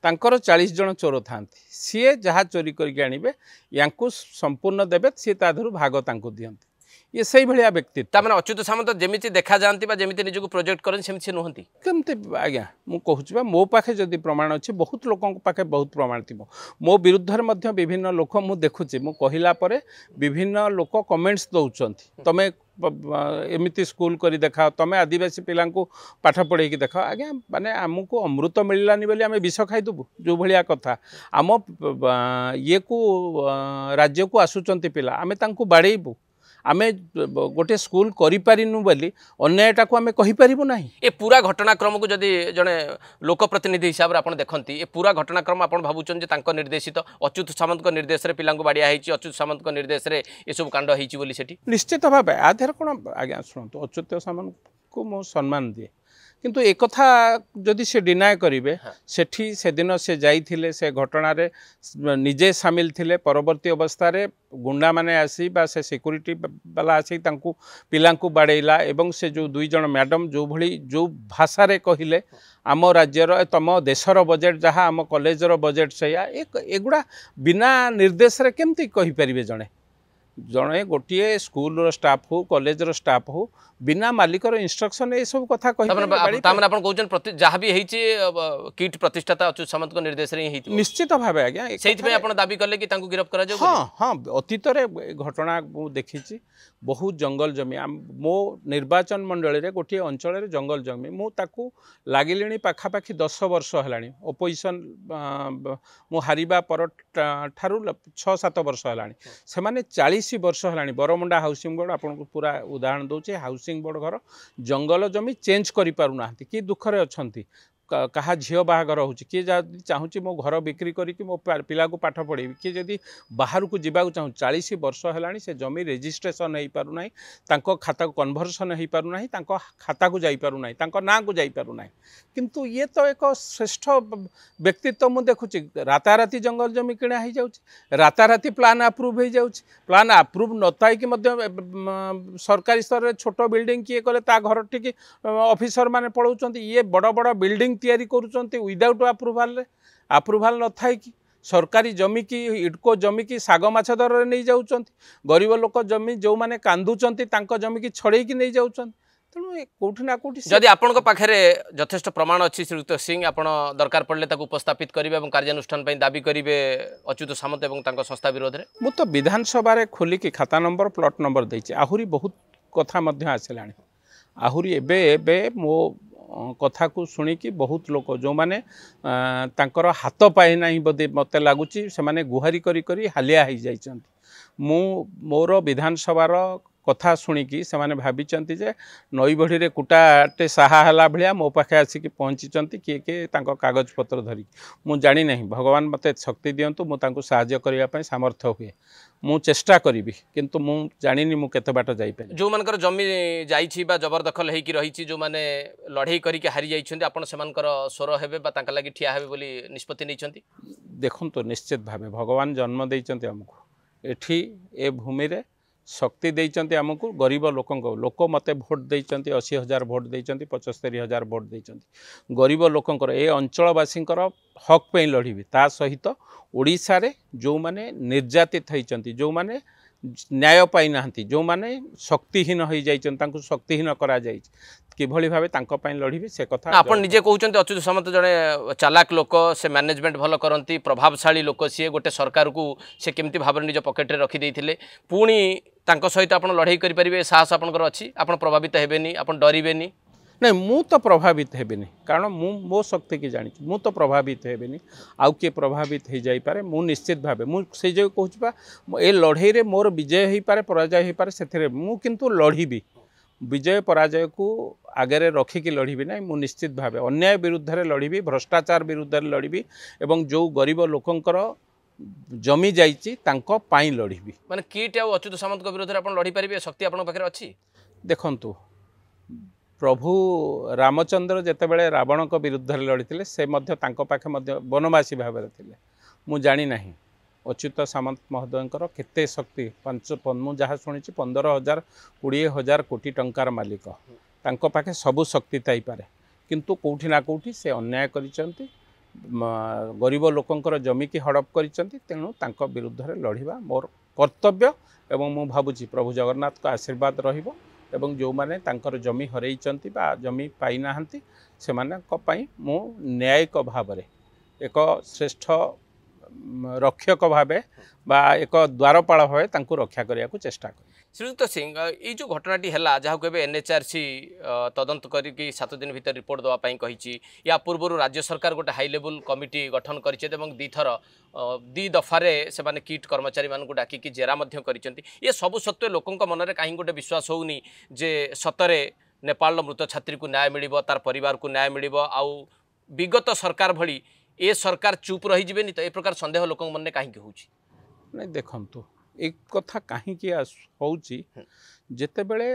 Speaker 1: तांकर 40 जन चोर थांती सी जहाँ चोरी करके आणबे यांकु संपूर्ण देबे सी ताधरु भाग तांकु दियंती ये सही भलिया व्यक्तित्व
Speaker 2: तामाने अच्युत सामंत जेमिति देखा जानती बा जेमिति निजको प्रोजेक्ट करन सेमिति नहंती
Speaker 1: केमते आज्ञा मु कहूछि बा मो पाखे जदि प्रमाण अछि बहुत लोकन पाखे बहुत प्रमाण थिबो मो विरुद्ध रे मध्य विभिन्न लोक मु देखुछि मु कहिला परे विभिन्न लोक कमेंट्स दउचंती तमे एमिति स्कूल करी देखा तमे आदिवासी पिला पाठ पढ़े कि देख आज्ञा माने आमको अमृत मिललानी बोली आम विष खाईदेबू जो भाया कथा आम ये को राज्य को आसुचंती पिला आमे तांको बाड़ेबू आमे गोटे स्कूल करिपारिनु बोली अन्यायटा को आमे कहि परिबु नाही
Speaker 2: ए पूरा घटनाक्रम को जदि जने लोक प्रतिनिधि हिसाब रे आपण देखंती ए पूरा घटनाक्रम आपण भाबुचन जे तांको निर्देशित अच्युत सामंत को निर्देश रे पिलांको बाडिया हेची अच्युत सामंत को निर्देश रे ए सब कांड हेची बोली सेठी
Speaker 1: निश्चित भाबे आधर कोन आज्ञा सुनतो अच्युत सामंत को मो सम्मान दिए किंतु एक कथा जदि से डिनाय करिवे सेठी से दिन से जाइथिले से घटना रे निजे शामिल थिले परवर्ती अवस्था रे गुंडा माने आसी बा से सिक्योरिटी वाला आसी तांकू पिलांकू बाड़ेला एवं से जो दुई जन मैडम जो भली जो भाषा रे कहिले आम राज्यर तम देशर बजेट जहाँ आम कॉलेजर बजेट से एगुड़ा बिना निर्देश रे केमती कहि परिबे जणे जड़े गोटे स्कूल स्टाफ हो कॉलेज स्टाफ हो बिना मालिकर इंस्ट्रक्शन ये सब कथा
Speaker 2: कहते जहाँ भी किट प्रतिष्ठाता अच्युत सामंत को निर्देश रे
Speaker 1: निश्चित भाव आज्ञा
Speaker 2: से दाबी कले कि गिरफ्त करा जाए
Speaker 1: हाँ हाँ अतीत घटना देखी बहु जंगल जमी मो निर्वाचन मंडल रे गोटे अंचल जंगल जमी मुझे लगिली पाखापाखि 10 वर्ष है ओपोजिशन मु हारिबा पर ठारू 6-7 वर्ष है से 40 वर्ष है बरमुंडा हाउसिंग बोर्ड आपको पूरा उदाहरण दूचे हाउसिंग बोर्ड घर जंगल जमी चेंज कर पारना कि दुखरे अच्छा कहा झील बाहागर हो किए चाहूँगी मो घर बिक्री करके मो पिला को पाठ पढ़ेबी किए जदि बाहर को जावाक चाहूँ 40 वर्ष है से जमी रेजिस्ट्रेशन हो पारना खाता कन्भर्सन हो पारना खाता को जापना ना को जापना किंतु ये तो एक श्रेष्ठ व्यक्तित्व मुझे देखुची राताराति जंगल जमी किणा हो जाऊँगी राताराति प्लान आप्रुव हो जाऊँगी प्लान आप्रुव नथाई कि सरकारी स्तर में छोट बिल्डिंग किए कले ता घर टिक ऑफिसर माने पलाउछंती ये बड़ बड़ बिल्डिंग तैयारी करुचंती विदाउट आप्रुवाल न थाई कि सरकारी जमी की इडको जमी की साग माछ दर नहीं जाउचंती गरीब लोक जमी जो माने कांदुचंती तांको जमी की छड़े की नहीं जाउचंती तेणु कोठी ना कोठी
Speaker 2: जदि आपन पाखे यथेष्ट प्रमाण अच्छी श्रीयुत सिंह आप दरकार पड़े उपस्थापित करेंगे और कार्यानुष्ठान दाबी करेंगे अच्युत सामंत और संस्था विरोध में मु
Speaker 1: तो विधानसभा खोलिकी खाता नंबर प्लॉट नंबर देछि आहरी बहुत कथा मध्य आसलाणी आहरी एबे मो कथा को शुणिकी बहुत लोक जो माने तांकर हाथ पाए ना बोधे मत लगुच से गुहारी करी हालिया हो जाइछंती मु मोर विधानसभार कथा शुणिकी से भाई जे नई बढ़ी कुटाटे साहा भाया मो पाखे आसिक पहुँची किए किए कागज पत्र धरिक मु जानी नहीं भगवान मते शक्ति दिंतु मुझे साहाय्य करने सामर्थ्य हुए मु चेष्टा करी किंतु मु जानी मु केते बाट जाई पारि
Speaker 2: जो मानकर जमी जाइछि बा जबरदखल हेकि रहिछि जो माने लड़ाई करिके हारि जाइछन्ति आपण सेमानकर स्वर हेबे बा तांका लागि ठिया हेबे बोली निष्पत्ति नैछन्ति
Speaker 1: देखंतु निश्चित भावे भगवान जन्म देइछन्ति हमकु एठी ए भूमि रे शक्ति देइछन्ति हमकु गरीब लोकंको लोक मते भोट देइछन्ति 80,000 भोट देइछन्ति 75,000 भोट देइछन्ति गरीब लोकंकर ए अंचलवासींकर हक पे लड़िबी ता सहित ओडिशा रे जो माने निर्यातित होइछन्ति जो माने न्याय पाई नाहंती जो माने शक्तिहीन हो जाइछन तांकु शक्तिहीन करा जाइछ किभଳି भाबे तांको पई लढिबे से कथा
Speaker 2: आपण निजे कहउछन्ति अच्युत सामंत जणे चालाक लोक से मैनेजमेंट भलो करंती प्रभावशाली लोक सी गोटे सरकार को से केमती भाबरे निज पॉकेट रे रखि देइथिले पुणी तांको सहित आपण लढाई करि परिबे साहस आपनकर अछि आपण प्रभावित हेबेनी आपण डरिबेनी
Speaker 1: नहीं मु तो प्रभावित हेबिनी कारण मु मो शक्ति की जानी मु तो प्रभावित हेबिनी आउ किए प्रभावित हो जाई पारे मु निश्चित भावे मु से जो कहूँ ए लड़ाई रे मोर विजय हो पारे पराजय हो पारे से मु किंतु लड़िबी विजय पराजय को आगे रखिकी लड़िबी ना मु निश्चित भावे अन्याय विरुद्ध रे लड़िबी भ्रष्टाचार विरुद्ध रे लड़िबी एवं जो गरीब लोकंकर जमी जाइछि तांको पाई लड़िबी
Speaker 2: माने किट आ अच्युत सामंत विरुद्ध रे आपण लड़ी परिबे शक्ति आपण पाखरे अछि
Speaker 1: देखंतु प्रभु रामचंद्र जेतेबेले रावण को विरुद्ध लड़ते से पाखे वनवासी भाव मु जानी नहीं अच्युत सामंत महोदय केते शक्ति मु जहाँ शुणी 15,000 20,000 कोटी टंकार मालिक तांको पाखे सबु शक्ति थाई पारे किंतु कोठी ना कोठी से अन्याय करिसंती गरीब लोकंकर जमी की हड़प करिसंती तेणु तांको विरुद्ध रे लड़िबा मोर कर्तव्य एवं मु भाबुची प्रभु जगन्नाथ को आशीर्वाद रहिबो एवं जो माने तांकर जमी हरैचंती बा जमी पाई नाहंती सेमानक पई मु न्यायिक भाव रे एक श्रेष्ठ रक्षक भावे बा एक द्वारपाल भावे तांको रक्षा करिया को चेष्टा कर
Speaker 2: श्रीयुक्त सिंह ये जो घटनाटी है जहाँ को एनएचआरसी तदंत करके 7 दिन भीतर रिपोर्ट देवाई कही या पूर्व राज्य सरकार गोटे हाई लेवल कमिटी गठन कर दीथर 2 दफारे से किट कर्मचारी मान डाकिकी जेरा ये सब सत्वे लोकों मन में कहीं गोटे विश्वास होनी जे सतरे नेपाल मृत छात्री को न्याय मिल तार परिवार को न्याय मिल आउ विगत सरकार भली ए सरकार चुप रही जीवेनी तो ए प्रकार संदेह लोकों मन में कहीं होउची
Speaker 1: नहीं देखंतु एक कथा कहीं होउची जेतेबेले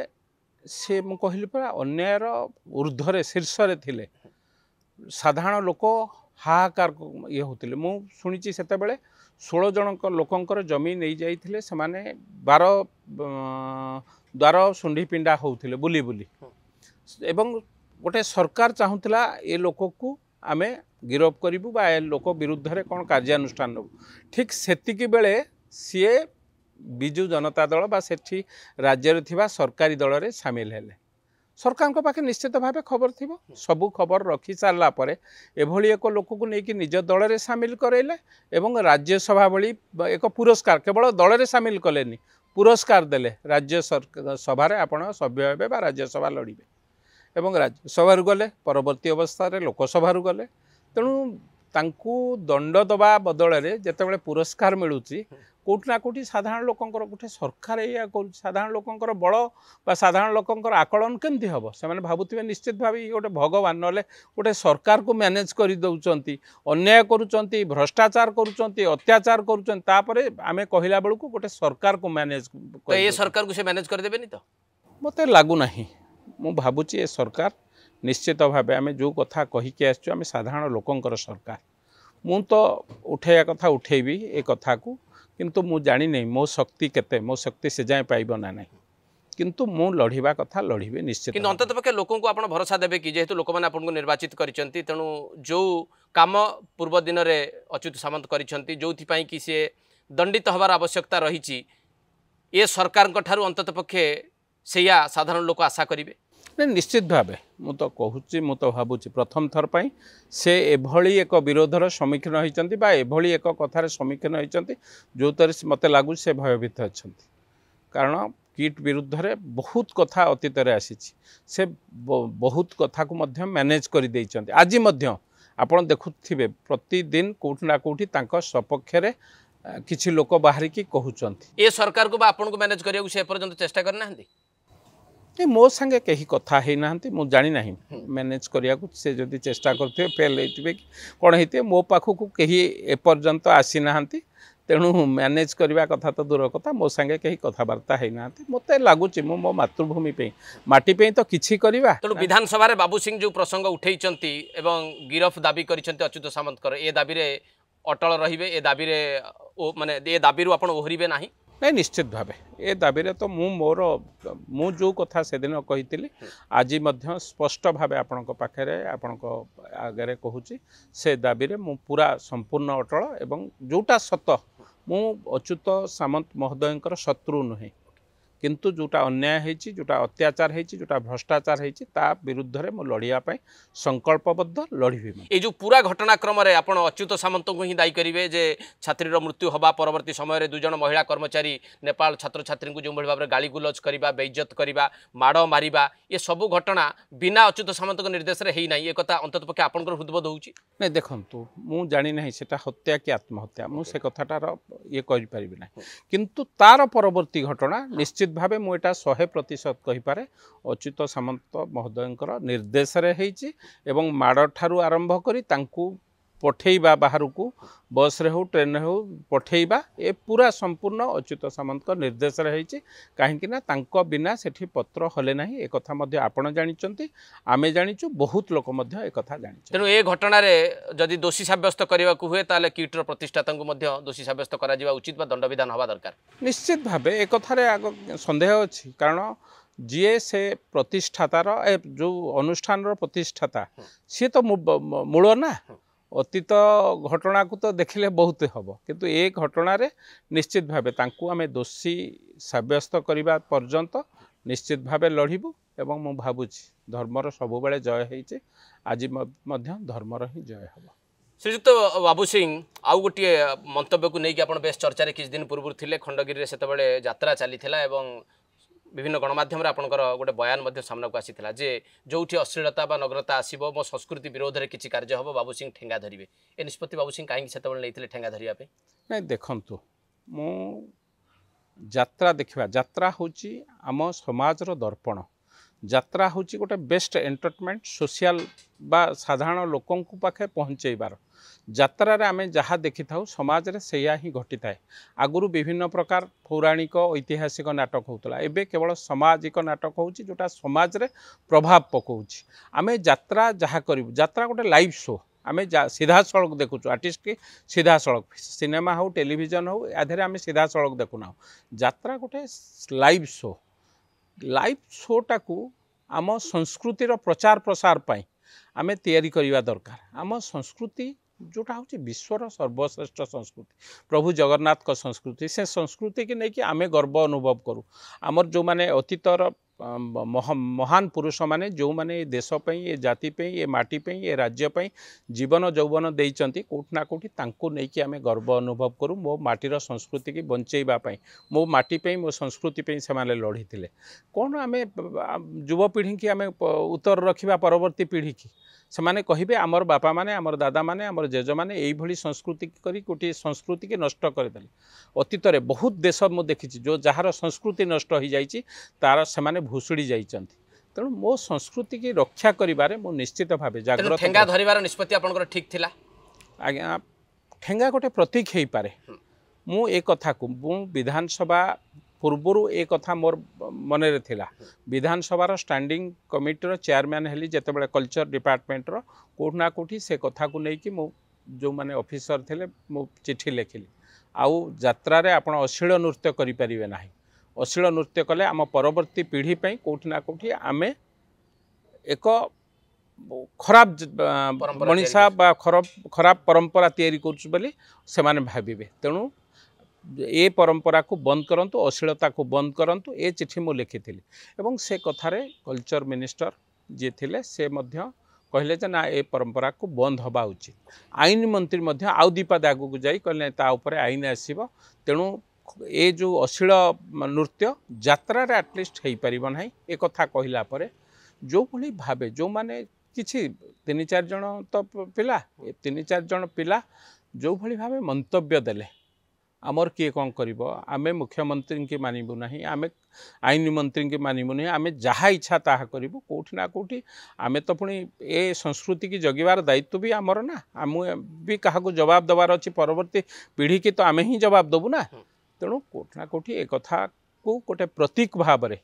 Speaker 1: से मु कहली परा अन्यायर ऊर्ध्वरे शीर्षरे थिले साधारण लोक हाहाकार ये होतिले मु सुनिची सेतेबेले 16 जन लोकंकर जमी नहीं जाइथिले से माने 12 द्वार सुंडी पिंडा होउथिले बुली बुली एवं गोटे सरकार चाहूला ए लोक को आमे गिरफ करूँ बा लोक विरुद्ध रे कौन कार्यानुष्ठान नबू ठीक सेतिकी बेले सीए बिजु जनता दल बा सेठी राज्य थिबा सरकारी दल रे सामिल हेले सरकार को पाखे निश्चित भाव खबर थी सबू खबर रखी सारा पर एभली एक लोक को लेकिन निज दल रे सामिल करेले एवं राज्यसभा भली एक पुरस्कार केवल दल रे सामिल कलेनी पुरस्कार देले राज्य सभा आपण सभ्य हे बा राज्यसभा लड़िबे एवं राज्यसभा गले परवर्ती अवस्था लोकसभा गले तेणु तांकू दंड दबा बदल में जितेबाला पुरस्कार मिलूची कोटि ना कोटि साधारण लोकंकर गोटे सरकार या साधारण लोकंकर बड़ बा साधारण लोकंकर आकलन केमती हम से भावुवे निश्चित भाव गोटे भगवान ना गोटे सरकार को मैनेज कर दौरान अन्याय करुँच भ्रष्टाचार करुँच अत्याचार करुँच आम कहला बेलू गोटे सरकार को मैनेज
Speaker 2: ये सरकार को से मैनेज करदेबेनी तो
Speaker 1: मत लगुना मु भावुची ए सरकार निश्चित भाव आम जो कथा कहीकि आम साधारण लोकंकर सरकार मु तो उठेया कथा उठेबी ए कथा को किंतु मु जानी नहीं मो शक्ति केते मो शक्ति से जाए पाइब ना नहीं किंतु मु लड़िबा कथा लड़िबे निश्चित
Speaker 2: किंतु अंतत पक्षे लोकों को आपण भरोसा देबे कि जेहेतु लोक माने आपन को निर्वाचित करिसेंती तेणु जो काम पूर्व दिन रे अच्युत सामंत करिसेंती जोथि पई कि से दंडित हबार आवश्यकता रहिछि ए सरकार ठारू अंतत पक्षे सेया साधारण लोक आशा करिवे
Speaker 1: नहीं निश्चित भाव मु तो कहूँ मु तो भावुची प्रथम थर पर से एभली एक विरोधर सम्मुखीन होती एभली एक कथार सम्मुखीन होती जो तरह मत लगुच से भयभीत अच्छा कारण किट विरुद्ध रे बहुत कथा अतीत आसी से बहुत कथा को मध्य मैनेज कर देइचंती आज मध्य आपण देखुथिबे प्रतिदिन कोठी ना कोठी तांको सपक्ष रे किछि लोक बाहरिकी कहउचंती।
Speaker 2: ए सरकार को बा आपन को मैनेज करिया से पर्यंत चेष्टा करना हंदी
Speaker 1: मो संगे कहीं कथा है ना मु जानी ना मैनेज करिया से जदि चेष्टा करते फेल होते कि कौन होते मो पाखक कहीं एपर्यंत आसी ना तेणु मैनेज करने कथा तो दूर कथा मो संगे कहीं कथबार्ता है ना मत लगुच मो मातृभूमि पे माटी पे तो किछि करबा।
Speaker 2: तेणु विधानसभा रे बाबू सिंह जो प्रसंग उठेइचंती एवं गिरफ दाबी करिसंती अच्युत सामंतकर ए दाबी रे अटल रहिबे ए दाबी रे माने ए दाबी रु आपण ओहरिबे नाही
Speaker 1: नहीं निश्चित भावे ए दाबी रे तो मु जो कथा से दिन कही आज स्पष्ट भावे आपण पाखे आपण आगे कहूँ से दाबी रे मु पूरा संपूर्ण अटल एवं जोटा सत मु अच्युत सामंत महोदय शत्रु नुहे किंतु जोटा अन्याय होती जोटा अत्याचार होती जोटा भ्रष्टाचार होती ता विरुद्ध रे मो लड़िया संकल्पबद्ध लड़बी।
Speaker 2: ये जो पूरा घटनाक्रम रे आपण अच्युत सामंत को ही दायी करेंगे जे छात्री मृत्यु हवा परवर्ती समय दुई जन महिला कर्मचारी नेपाल छात्र छात्री को जो भाव में गाली गुलज करवा बेइज्जत करवा माड़ मारिबा ये सब घटना बिना अच्युत सामंत निर्देश रे ना ये कथा अंतत पक्षे आपंकर हृदबोध होउची
Speaker 1: नहीं देखंतु मु जानी नहीं सेटा हत्या कि आत्महत्या मु से कथाटार ये कहि परिबि ना किंतु तार परवर्ती घटना निश्चित भावे मुझे 100% कहीपे अच्युत सामंत महोदय निर्देश एवं माड़ ठारू आरंभ करी तांकू पठेइबा बाहर को बस रे हो ट्रेन रे हो पठेइबा ए पूरा संपूर्ण अच्युत सामंत निर्देश रही कहीं तांको बिना सेठी पत्र हले नहीं एक कथा मध्य आपण जानिचंती आमे जानिचु बहुत लोक मध्य एक कथा जानिचु।
Speaker 2: तेणु ए घटना रे जदि दोषी साब्यस्त करने को हुए ताले किटर प्रतिष्ठाता को मध्य दोषी साब्यस्त करा जिबा उचित बा दंड विधान हवा दरकार
Speaker 1: निश्चित भावे एक कथारे आग संदेह अछि कारण जीए से प्रतिष्ठातार जो अनुष्ठान प्रतिष्ठाता सी तो मूल ना अतीत घटना को तो देखले बहुत हम किंतु ए घटना रे निश्चित भावे तांकू आमे दोषी साब्यस्त करबा पर्यंत निश्चित भावे लड़बू एवं मु भावुची धर्मर सबु बेले जय होइचे आज मध्य धर्मर ही जय हम।
Speaker 2: श्रीजुक्त बाबू सिंह आउ गोटे मंतव्य को लेकिन आप बेस चर्चा किछ दिन पूर्व थे खंडगिरी से यात्रा चली एवं विभिन्न गणमाध्यम आपंकर गोटे बयान सामना को आसीला जे जो अश्लीलता बा नग्नता आसो मो संस्कृति विरोध में किसी कार्य हम बाबू सिंह ठेंगा धरिवे ए निष्पत्ति बाबू सिंह कहीं से ठेंगा धरिया
Speaker 1: नहीं देखंतु मु यात्रा देखा यात्रा हूँ आम समाजर दर्पण यात्रा हूँ गोटे बेस्ट एंटरटेनमेंट सोशल बा साधारण लोकों पाखे पहुँचेबार यात्रा रे आमे जहाँ देखि थाउ समाज रे सेया ही घटी थाए आगुरु विभिन्न प्रकार पौराणिक ऐतिहासिक नाटक होतला एबे केवल सामाजिक नाटक होउची जोटा समाज रे प्रभाव पकोउची आमे यात्रा जहाँ करिवु यात्रा गोटे लाइव शो आमे सीधा सड़क देखुचु आर्टिस्ट के सीधा सड़क सिनेमा हो टेलीविजन हो आधे आमे सीधा सड़क देखुना यात्रा गोटे लाइव शोटा को आम संस्कृतिर प्रचार प्रसार पाई आमे तैयारी करिवा दरकार आम संस्कृति जोटा हूँ विश्वर सर्वश्रेष्ठ संस्कृति प्रभु जगन्नाथ का संस्कृति से संस्कृति की नहीं कि आमे गर्व अनुभव करूँ आमर जो माने अतीतर महान पुरुष माने जो माने देश पे ये जाति पे ये माटी पे ये राज्य पे जीवन जौवन देइचंती कोठ ना कोठी तांको नहीं कि आमे गर्व अनुभव करूँ मो माटीर संस्कृति की बंचेबा पई मो माटी पे मो संस्कृति पे से माने लड़ी थिले कौन आमे युवपीढ़ी की आमे उत्तर रखिबा परवर्ती पीढ़ी की से माने कहिबे आमर बापा माने आमर दादा माने आमर जेज माने एई भली संस्कृति करी गोटे संस्कृति के नष्ट करदेले अतीत रे बहुत देश मु देखी जो जार संस्कृति नष्ट हो जाइए तार से माने भूसुड़ी जाइचंती तेणु मो संस्कृति की रक्षा करिबारे मो निश्चित भावे जागृत
Speaker 2: ठेंगा धरिबार निष्पत्ति आपनकर ठीक थिला
Speaker 1: आज्ञा ठेंगा गोटे प्रतीक हेई पारे मु ए कथा को मु विधानसभा पूर्वरु एक कथा मोर मन रे थिला विधानसभार स्टैंडिंग कमिटीर चेयरमैन हेली जेते बेले कल्चर डिपार्टमेंट रो कोठना कोठी से कथा को नहीं कि मो जो माने ऑफिसर थिले मो चिट्ठी लिखिली आउ यात्रा रे आपण अश्लील नृत्य करि परिबे नाही अश्लील नृत्य कले आम परवर्ती पीढ़ी पई कोठना कोठी आमे एक खराब मनीषा बा खराब परंपरा तैयारी करछु बोली से माने भाबिबे तेणु ए परंपरा को बंद करंतु अश्लीलता को बंद करंतु ए चिट्ठी मु लिखी एवं से कथारे कल्चर मिनिस्टर जी थिले से मध्य कहले जे ना ए परंपरा को बंद हवा उचित आईन मंत्री मध्य आउ दीपाद आगु को जाई कहले ता ऊपर आईन आसीबो तेणु ए जो अश्लील नृत्य यात्रा रे एटलिस्ट हेई परिबो नाही ए कथा कहिला परे जो भली भाबे जो माने किछि 3-4 जण तो पिला 3-4 जण पिला जो भली भाबे मंतव्य देले आमर किए कौन करिबो आमे मुख्यमंत्री की मानिबु नहीं आमे आईन मंत्री की मानिबु नहीं आमे जहाँ इच्छा ताहा करिबु कोठी ना कोठी आमे तो पुणी ए संस्कृति की जगिवार दायित्व भी आमर ना आम भी क्या जवाब देवार अच्छी परवर्ती पीढ़ी की तो आमे ही जवाब देबु ना तेणु कोठी ना कोठी ए कथा को गोटे प्रतीक भाव में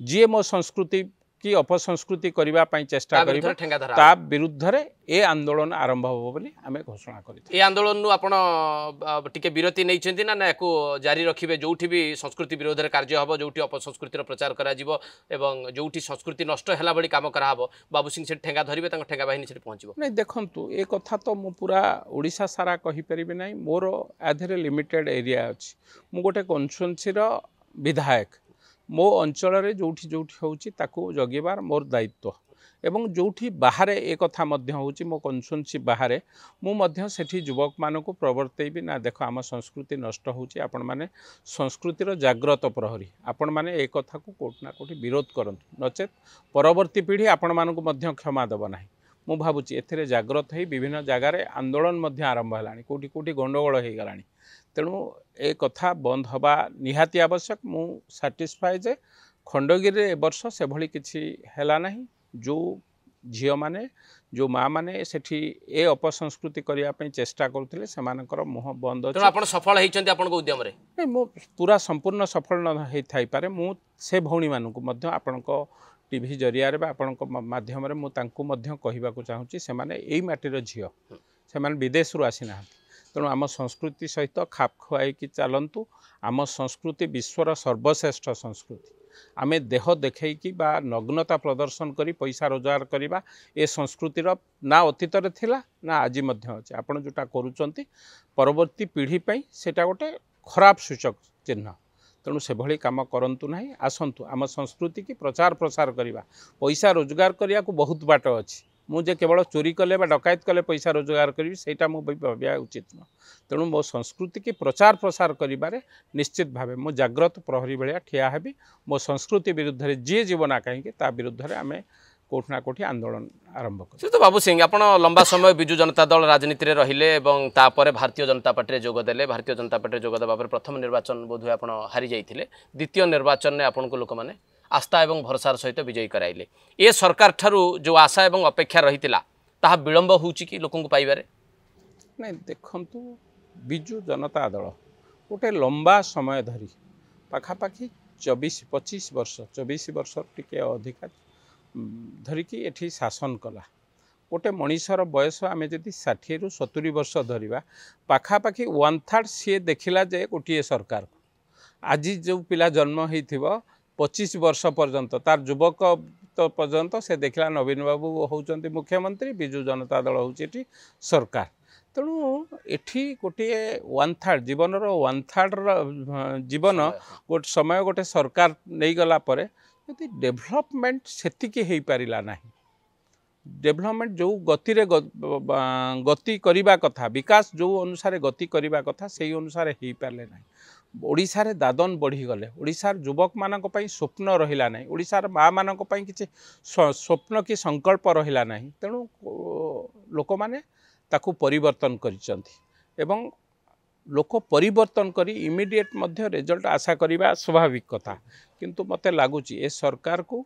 Speaker 1: जी मो संस्कृति की अपसंस्कृति करबा पई चेष्टा करिबा ता विरुद्ध रे ए आंदोलन आरंभ हो बोली आमे घोषणा करिथि।
Speaker 2: ए आंदोलन नु आपण टिके विरति नै छथि ना एको जारी रखिबे जोठी भी संस्कृति विरोध रे कार्य हबो जोठी अपसंस्कृति रो प्रचार करा जिवो एवं जोठी संस्कृति नष्ट हैला बडी काम करा हबो बाबू सिंह से ठेंगा धरिबे तांको ठेंगा बाहिनी से पहुंचबो नै
Speaker 1: देखंतु ए कथा तो मु पूरा ओडिसा सारा कहि परिबे नै मोर आधरे लिमिटेड एरिया अछि मु गोटे कन्स्टिट्युएंसी रो विधायक मो अंचल रे जोठी जोठी होउची ताकू जगिबार मोर दायित्व एवं जोठी बाहर ए कथा मध्य होउची मो कन्स्टिट्युएंसी बाहर मु मध्य सेठी युवक मानको प्रवर्तैबी ना देखो आम संस्कृति नष्ट होउची आपण माने संस्कृति रो जागृत प्रहरी आपण माने ए कथा को कोट ना कोठी विरोध करंतु नचेत परवर्ती पीढ़ी आपण मानको मध्य क्षमा देबो नाही मु भाबुची एथिरे जागृत है विभिन्न जगार आंदोलन मध्य आरंभ है कोटी कोटी गंडगोल हो गला तेणु ए कथा बंद हवा निहाती आवश्यक मु साटिस्फाए जे खंडगिरी ए वर्ष से भली किछि हैला नाही जो झियो माने जो माँ माने सेठी ए अपसंस्कृति करिया पई चेष्टा करथिले सेमानकर मुह बंद अछि।
Speaker 2: आपण सफल हेइचंती आपण को उद्यम रे
Speaker 1: नै मो पूरा संपूर्ण सफल न हेइ थाई पारे मु से भौणी मानकु मध्य आपण को टीवी जरिया रे आपण को माध्यम रे मु तांकु मध्य कहिबा को चाहूची से माने एई माटीर झियो से माने विदेश रु आसी ना तेणु आम संस्कृति सहित खाप खुआई कि चलतु आम संस्कृति विश्वर सर्वश्रेष्ठ संस्कृति आमे देह देखैकी बा नग्नता प्रदर्शन करी पैसा रोजगार करिबा ए संस्कृतिर ना अतीत रे थिला ना आज मध्य अछि आपण जोटा करूचंती परवर्ती पीढ़ी पई सेटा गोटे खराब सूचक चिन्ह तेणु से भली काम करंतु नाही आसंतु आम संस्कृति की प्रचार प्रसार करिबा पैसा रोजगार करिया को बहुत बाट अछि मुझे केवल चोरी कले बा डकायत कले पैसा रोजगार करी सेटा मु भाविया उचित न तेणु मो संस्कृति की प्रचार प्रसार करिबारे निश्चित भावे मो जागृत प्रहरी भलिया ठिया हेबी मो संस्कृति विरुद्ध रे जे जीवना कहीं ता विरुद्ध रे आमे कोठना कोठी आंदोलन आरंभ कर
Speaker 2: तो बाबू सिंह आपण लंबा समय बिजु जनता दल राजनीति रे रहिले एवं तापरे भारतीय जनता पार्टी रे जोग देले भारतीय जनता पार्टी रे जोग देबा पर प्रथम निर्वाचन बोधुए आपण हारि जाइथिले द्वितीय निर्वाचन ने आपण को लोक माने आस्था एवं भरोसार सहित विजयी कराइले ए सरकार ठारू जो आशा एवं अपेक्षा रहितिला ताहा विलंब होउची कि लोकन को पाइबारे
Speaker 1: नहीं देखंतु बिजु जनता दल गोटे लंबा समय धरी पाखापाखि 24-25 वर्ष 24 वर्ष टिके अधिका धरिकी एठी शासन कला गोटे मनीषर बयस आम जदि 60 रु 70 वर्ष धरिबा पाखापाखि 1/3 सी देखिला जे गोटे सरकार आज जो पिला जन्म होइथिबो 25 वर्ष पर्यंत तार युवक तो पर्यंत से देखला नवीन बाबू होउचंती मुख्यमंत्री बिजु जनता दल होउची सरकार तेणु एठी गोटे 1/3 जीवन 1/3 जीवन गोटे समय गोटे सरकार नहीं गला परे यदि डेभलपमेंट सेतिकी हेई पारिला नाही डेभलपमेंट जो गति रे गति करिबा कथा विकास जो अनुसार गति करिबा कथा सेही अनुसार हेई पारले नाही ओडिशा रे दादन बढ़ी गले ओडिशार युवक मानक पई स्वप्न रहिला नाही ओडिशार माँ मानक पई किछि स्वप्न की संकल्प रहिला नाही तेणु लोक माने ताकू परिवर्तन करिसंती एवं लोक परिवर्तन करी इमिडिएट मध्य रिजल्ट आशा करिबा स्वाभाविक कथा किंतु मते लागुची ए सरकार को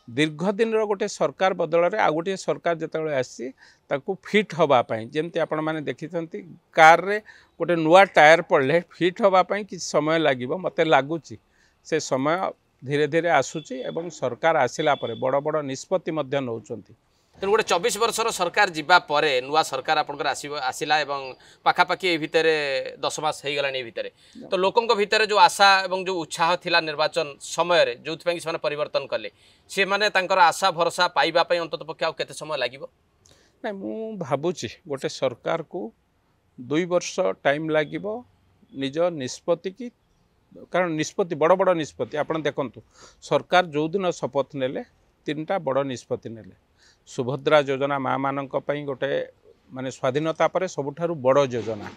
Speaker 1: दीर्घ दिन गोटे सरकार बदल रे आ गोटे सरकार जतबे आसी ताकू फिट हवा पई जेमति आपण माने देखिसंती कार रे गोटे नुआ टायर पड़ले फिट हवा पई कि समय लागिबो मते लागुची से समय धीरे धीरे आसुची एवं सरकार आसिला परे बड़ बड़ निष्पत्ति मध्य नौचंती
Speaker 2: तेणु गोटे 24 वर्षर सरकार जीवा परे नुआ सरकार आपनकर आसिला एवं पाखापाखि ए भितरे 10 मास हो गलानी भितरे तो लोकंक भितरे जो आशा एवं जो उत्साह थिला निर्वाचन समय रे जो से परिवर्तन कले से माने तांकर आशा भरोसा पाइबा पई अंतत पक्ष केते समय लागिबो
Speaker 1: नै मु भाबुची गोटे सरकार को 2 वर्ष टाइम लागिबो निज निष्पत्ति की कारण निष्पत्ति बड़ बड़ निष्पत्ति आपण देखंतु सरकार जो दिन शपथ नेले 3टा बड़ निष्पत्ति नेले सुभद्रा योजना माँ मानक पई गोटे माने स्वाधीनता पर सबुठारु बड़ योजना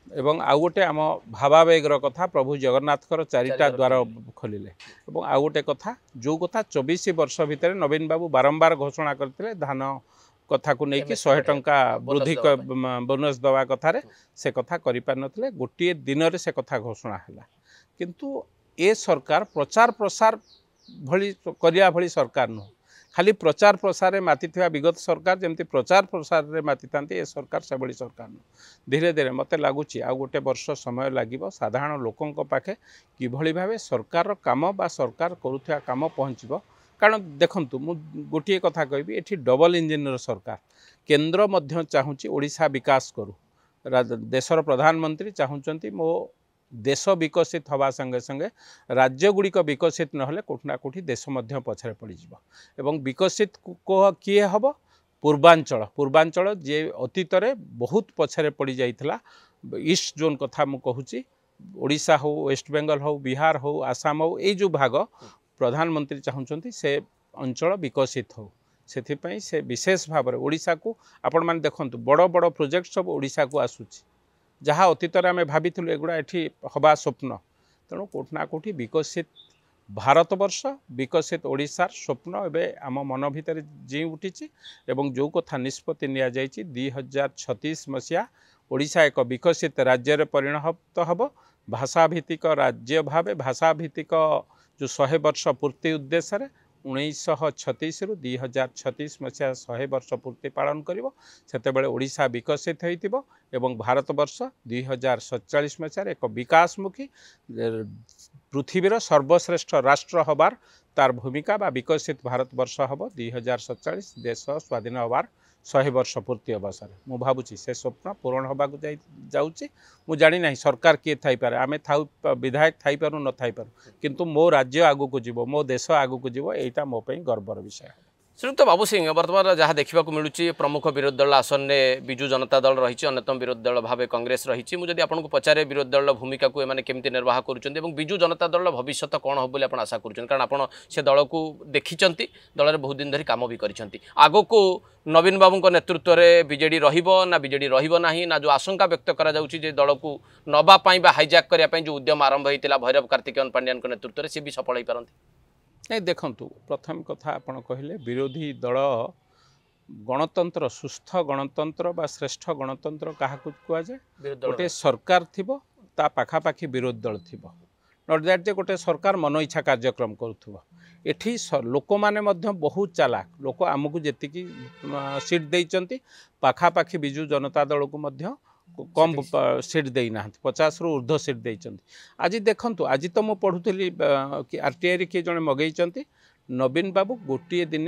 Speaker 1: एवं आउ गोटे आम भावावेगर कथा प्रभु जगन्नाथकर 4टा द्वार खोलिले एवं आउ गोटे कथा जो कथा 24 वर्ष भितर नवीन बाबू बारंबार घोषणा करते धान कथा को नहीं कि
Speaker 2: MSP
Speaker 1: 100 टंका
Speaker 2: बोनस
Speaker 1: वृद्धि
Speaker 2: दवा
Speaker 1: बोनस दवा कथार से कथा करि पार नथिले गोटे दिन रे से कथा घोषणा हैला किंतु ए सरकार प्रचार प्रसार भली करिया भली सरकार नु खाली प्रचार प्रसार रे माति थिबा विगत सरकार जेमति प्रचार प्रसार रे माति तांती ए सरकार से बड़ी सरकार नु धीरे धीरे मते लागुची आ गोटे वर्ष समय लागिबो साधारण लोकंक पाखे किभली भाबे सरकार काम बा सरकार करूथिया काम पहुँचबो कारण देखंतु मु गोटे कथा कहबी एठी डबल इंजिन सरकार केंद्र मध्य चाहूची ओडिशा विकास करू देशर प्रधानमंत्री चाहूचंती मो देश विकसित हवा संगे संगे राज्य गुड़िक विकसित नहले कोठना कोठी देश मध्य पछरे पड़ जिवो एवं विकसित को किए हब पूर्वांचल पूर्वांचल जे अतीत रे बहुत पछरे पड़ जाइथिला ईस्ट जोन कथा मु कहूची ओडिशा हो वेस्ट बेंगल हो बिहार हो आसाम हो ए जो भाग प्रधानमंत्री चाहूचंती से अंचल विकसित हो से से विशेष भाव में ओडिशा को आपण माने देखंतु बड़ बड़ प्रोजेक्ट सब ओडिशा को आसुची जहाँ अतीत आम भाई एगुड़ा ये हवा स्वप्न तेणु कोठना कोठी विकसित भारतवर्ष विकसित ओडिशार स्वप्न एवं आम मन भितर जी उठी एवं जो कथा निष्पत्ति नि 2036 मसीहा ओडिशा एक विकसित राज्य परिणत हब भाषाभित्तिक राज्य भाव भाषाभित्तिक जो 100 वर्ष पूर्ति उद्देश्य 1936 रु 2036 मसीहा 100 वर्ष पूर्ति पालन करिवो सेतेबेले ओडिशा विकसित होइतिबो एवं भारतवर्ष 2047 मसीहा एक विकासमुखी पृथ्वीर सर्वश्रेष्ठ राष्ट्र हबार तार भूमिका बा विकसित भारतवर्ष हब 2047 देश स्वाधीन हबार 100 वर्ष पूर्ति अवसर मु भावुची से स्वप्न पूरण हवा जाऊँगी मु जानी ना सरकार किए थाई पारे आमे थाउ विधायक थाई पारू न थाई पारू किंतु मो राज्य आगु को जीवो मो देश आगु को जीवो एटा मो पई गर्वर विषय।
Speaker 2: श्रीयुक्त बाबू सिंह बर्तमान जहाँ देखा मिलूँ प्रमुख विरोधी दल आसन में विजु जनता दल रही अन्यतम विरोधी दल भाव कांग्रेस रही मुझे आपको पचारे विरोधी दल भूमिका को एमाने केमती निर्वाह करुँच विजु जनता दल भविष्य कौन हो बोली आशा करुँच कारण आप से दल को देखी दल में बहुत दिन धरी कम भी कर आग को नवीन बाबू नेतृत्व में बीजेडी ना बीजेडी ना ना जो आशंका व्यक्त करा दल को नवापाई हाईजैक करने जो उद्यम आरंभ होता भैरव कार्तिकेयन पांड्यान नेतृत्व में सी भी सफल हो पारती
Speaker 1: नहीं देखंतु प्रथम कथा आपण कहले विरोधी दल गणतंत्र सुस्थ गणतंत्र बा श्रेष्ठ गणतंत्र क्या कह जाए गोटे सरकार थिबो ता पाखापाखी विरोधी दल थिबो नॉट दैट जे गोटे सरकार मन इच्छा कार्यक्रम करुथबो एठी लोक माने मध्य बहुत चालाक लोक आमको जेतिकी सीट देइचंती पाखापाखी बिजु जनता दल को मध्य कम सीट देना 50 रु ऊर्ध्व सीट देइचंती आज देखंतु आज तो मु पढ़ुथली कि आरटीआई किए जने मगेइचंती नवीन बाबू गोटे दिन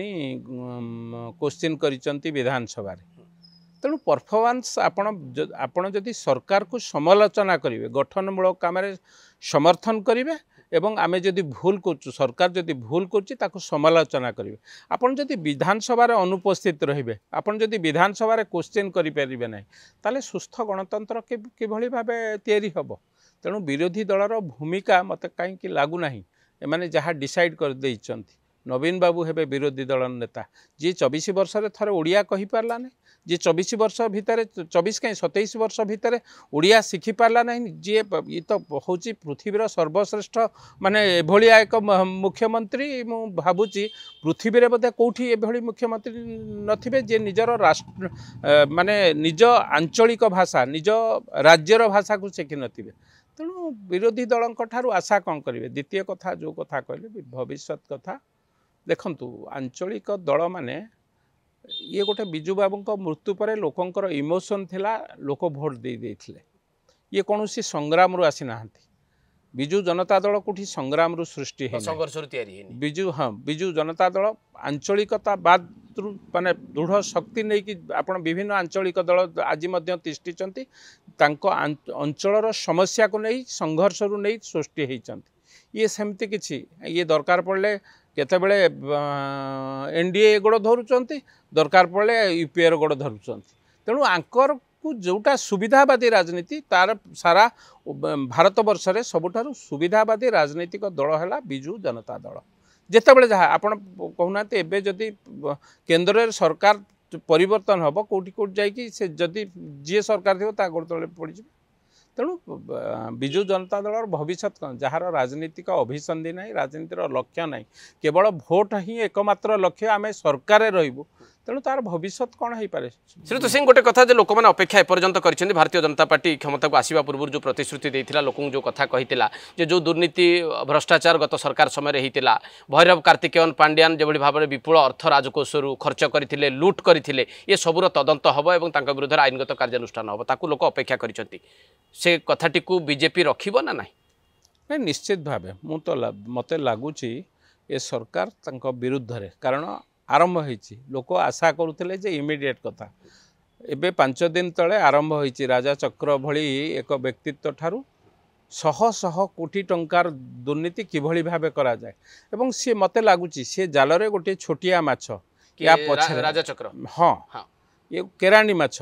Speaker 1: क्वेश्चन करिचंती विधानसभा तेणु परफॉर्मेंस आपण जदि सरकार को समालोचना करेंगे गठनमूलक काम समर्थन करेंगे एवं आमे जदि भूल कर सरकार जदि भूल कर समालोचना करेंगे आपन जदि विधानसभा अनुपस्थित रहिबे आपन जदि विधानसभा क्वेश्चन करें ना ताले सुस्थ गणतंत्र किभली भाबे तैयारी हब तेणु विरोधी दलर भूमिका मत कहीं लगुना एमाने जहाँ डिसाइड कर देइचंती नवीन बाबू हेबे विरोधी दल नेता जी 24 वर्ष थरे ओडिया कहि पारला नहीं जी 24 वर्ष भितर 24 कहीं 27 वर्ष भितर ओडिया शिखी पारला नहीं जी ये तो होची पृथ्वीर सर्वश्रेष्ठ माने एभलिया एक मुख्यमंत्री मु भाबुची पृथ्वी रे बोधे कोठी एभली मुख्यमंत्री नथिबे जे निजर राष्ट्र माने निज आंचलिक भाषा निज राज्यर भाषा को शिखी नथिबे तेणु विरोधी दलंक ठारू आशा कौन करेंगे द्वितीय कथा जो कथा कहले भविष्य कथा देखंतु आंचलिक दल माने ये गोटे बिजु बाबू मृत्यु पर लोकंकर इमोशन थिला लोक भोट दे देथिले ये कौन सी संग्राम रु आसी नाहंती बिजु जनता दल कोठी संग्राम रु सृष्टि है
Speaker 2: संघर्ष रु तैयारी है
Speaker 1: बिजु हाँ बिजु जनता दल आंचलिकता बाद माने दृढ़ शक्ति नहीं कि आपण विभिन्न आंचलिक दल आज तिष्ठिचंती तांको अंचलर समस्या को नहीं संघर्ष रु नहीं सृष्टि होइचंती ये सेमती किछि ये दरकार पड़ले केतेबेले एनडीए गोड़ धरुचंती दरकार पड़ले यूपीए गोड़ धरुचंती तेणु आंकर को जोटा सुविधावादी राजनीति तार सारा भारत वर्ष रे सबुठारु सुविधावादी राजनीतिक दल है बिजु जनता दल जितेबाला जहाँ आपण कहूना एबे जदि केंद्र में सरकार परिवर्तन हम कौटी कौटी जाकि से जदि जी सरकार थी गोड़ तले पड़ जाए तेणु बिजु जनता दल भविष्य जार राजनीतिक अभिसंधि ना राजनीतिर लक्ष्य ना केवल भोट ही एकमात्र लक्ष्य आम सरकार रही तेणु तार भविष्य कौन हो पारे।
Speaker 2: श्रीयुत सिंह गोटे कथा जे लोक मैंने अपेक्षा एपर्यंत कर भारतीय जनता पार्टी क्षमता को आसवा पूर्व जो प्रतिश्रुति देता लोक जो कथा कही जो दुर्नीति भ्रष्टाचार गत सरकार समय होता भैरव कार्तिकेयन पांड्यान जो भाव में विपुल अर्थ राजकोष खर्च करते लुट करते ये सबूर तदंत हम और विरुद्ध आईनगत कार्यानुष्ठान हम ताकू लोक अपेक्षा कर कथाटी को बीजेपी रखिब ना
Speaker 1: नहीं निश्चित भाव मत लगुच ये सरकार विरुद्ध रे कारण आरंभ होती लोक आशा करुले जे इमिडिएट कथा एबे 5 दिन तले आरंभ होती राजा चक्र भली एक व्यक्तित्व ठारू शह शह कोटी टंकार दुर्नीति किभली भावे करा जाए एवं सी मते लागुची सी जालरे गोटे छोटिया माछ या पछरे
Speaker 2: राजा चक्र
Speaker 1: हाँ ये केराणी माछ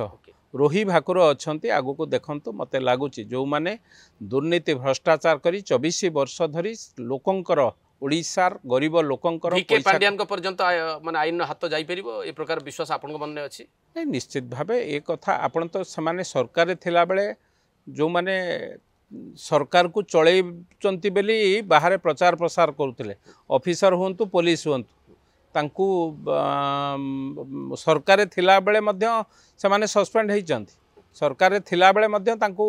Speaker 1: रोही भाकुर अच्छी आगु को देखंतु मते लागुची जो माने दुर्नीति भ्रष्टाचार करी 24 वर्ष धरी लोकंकर ओडिशार गरीब लोकंकर
Speaker 2: के पांड्यान पर्यंत माने आईन हाथ जाई परिबो ए प्रकार विश्वास आपन मन में अछि
Speaker 1: नहीं निश्चित भावे ए कथा आपन तो समाने सरकार थिला बेले जो माने सरकार को चलैचंती बेली बाहर प्रचार प्रसार करुले ऑफिसर हुंतु पुलिस हुंतु तांकू सरकार थिला बेले मध्य समाने सस्पेंड होइचंती सरकार थिला बेले मध्य तांकू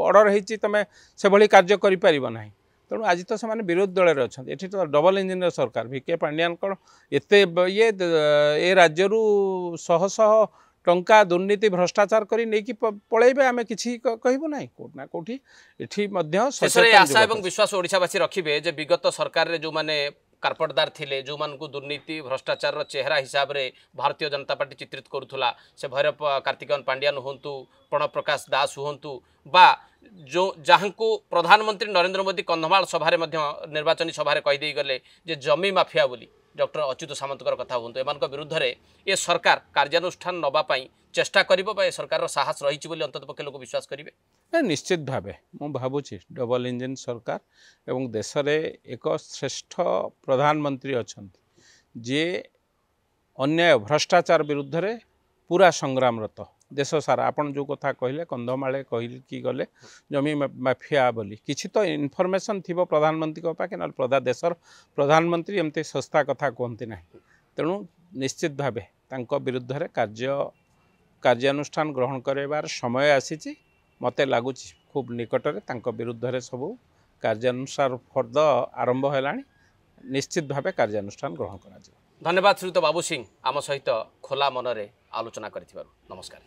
Speaker 1: ऑर्डर होइची तमे से भली कार्य करि परिबो नाही तेणु आज तो से विरोधी दल अच्छा ये तो डबल इंजिन सरकार वीके पांड्यान कौन एते ये राज्य शह शह टंका दुर्नीति भ्रष्टाचार करी नहीं पलैबे आम कि कहबू ना कोना कोठी एठी मध्य
Speaker 2: आशा और विश्वास ओडिशावासी रखिबे जे विगत सरकार रे जो माने कार्पटदार थिले जो मान को दुर्नीति भ्रष्टाचार चेहरा हिसाब रे भारतीय जनता पार्टी चित्रित करुला से भैरव कार्तिकेयन पांड्यान हुंतु प्रणव प्रकाश दास हुंतु बा जो जहाँ को प्रधानमंत्री नरेंद्र मोदी कंधमाल सभारे निर्वाचन सभारे कहीदे गले जे जमी माफिया बोली डॉक्टर अच्युत सामंतर कथा हूँ एमान विरुद्ध रे ये सरकार कार्यानुष्ठान नवापाई चेष्टा कर सरकार साहस रही अंतत पक्षे लोक विश्वास करेंगे
Speaker 1: निश्चित भावे मु भावुची डबल इंजिन सरकार एवं देश रे एक श्रेष्ठ प्रधानमंत्री अच्छा जे अन्याय भ्रष्टाचार विरुद्ध रे पूरा संग्रामरत देश सारा आपन जो कथा कहले कंधमाले कही गले जमी माफिया बोली किसी तो इनफॉरमेशन थी प्रधानमंत्री को पाखे ना देशर प्रधानमंत्री एमती सस्ता कथा कहते ना तेणु निश्चित भावे तांको विरुद्ध रे कार्यानुष्ठान ग्रहण करार समय आसी मते लगुच खूब निकटरे तांको विरुद्ध रे सबू कार्यानुष्ठान फर्द आरंभ है निश्चित भावे कार्यानुष्ठान ग्रहण करा।
Speaker 2: धन्यवाद श्रीयुत बाबू सिंह आम सहित खोला मनरे आलोचना कर। नमस्कार।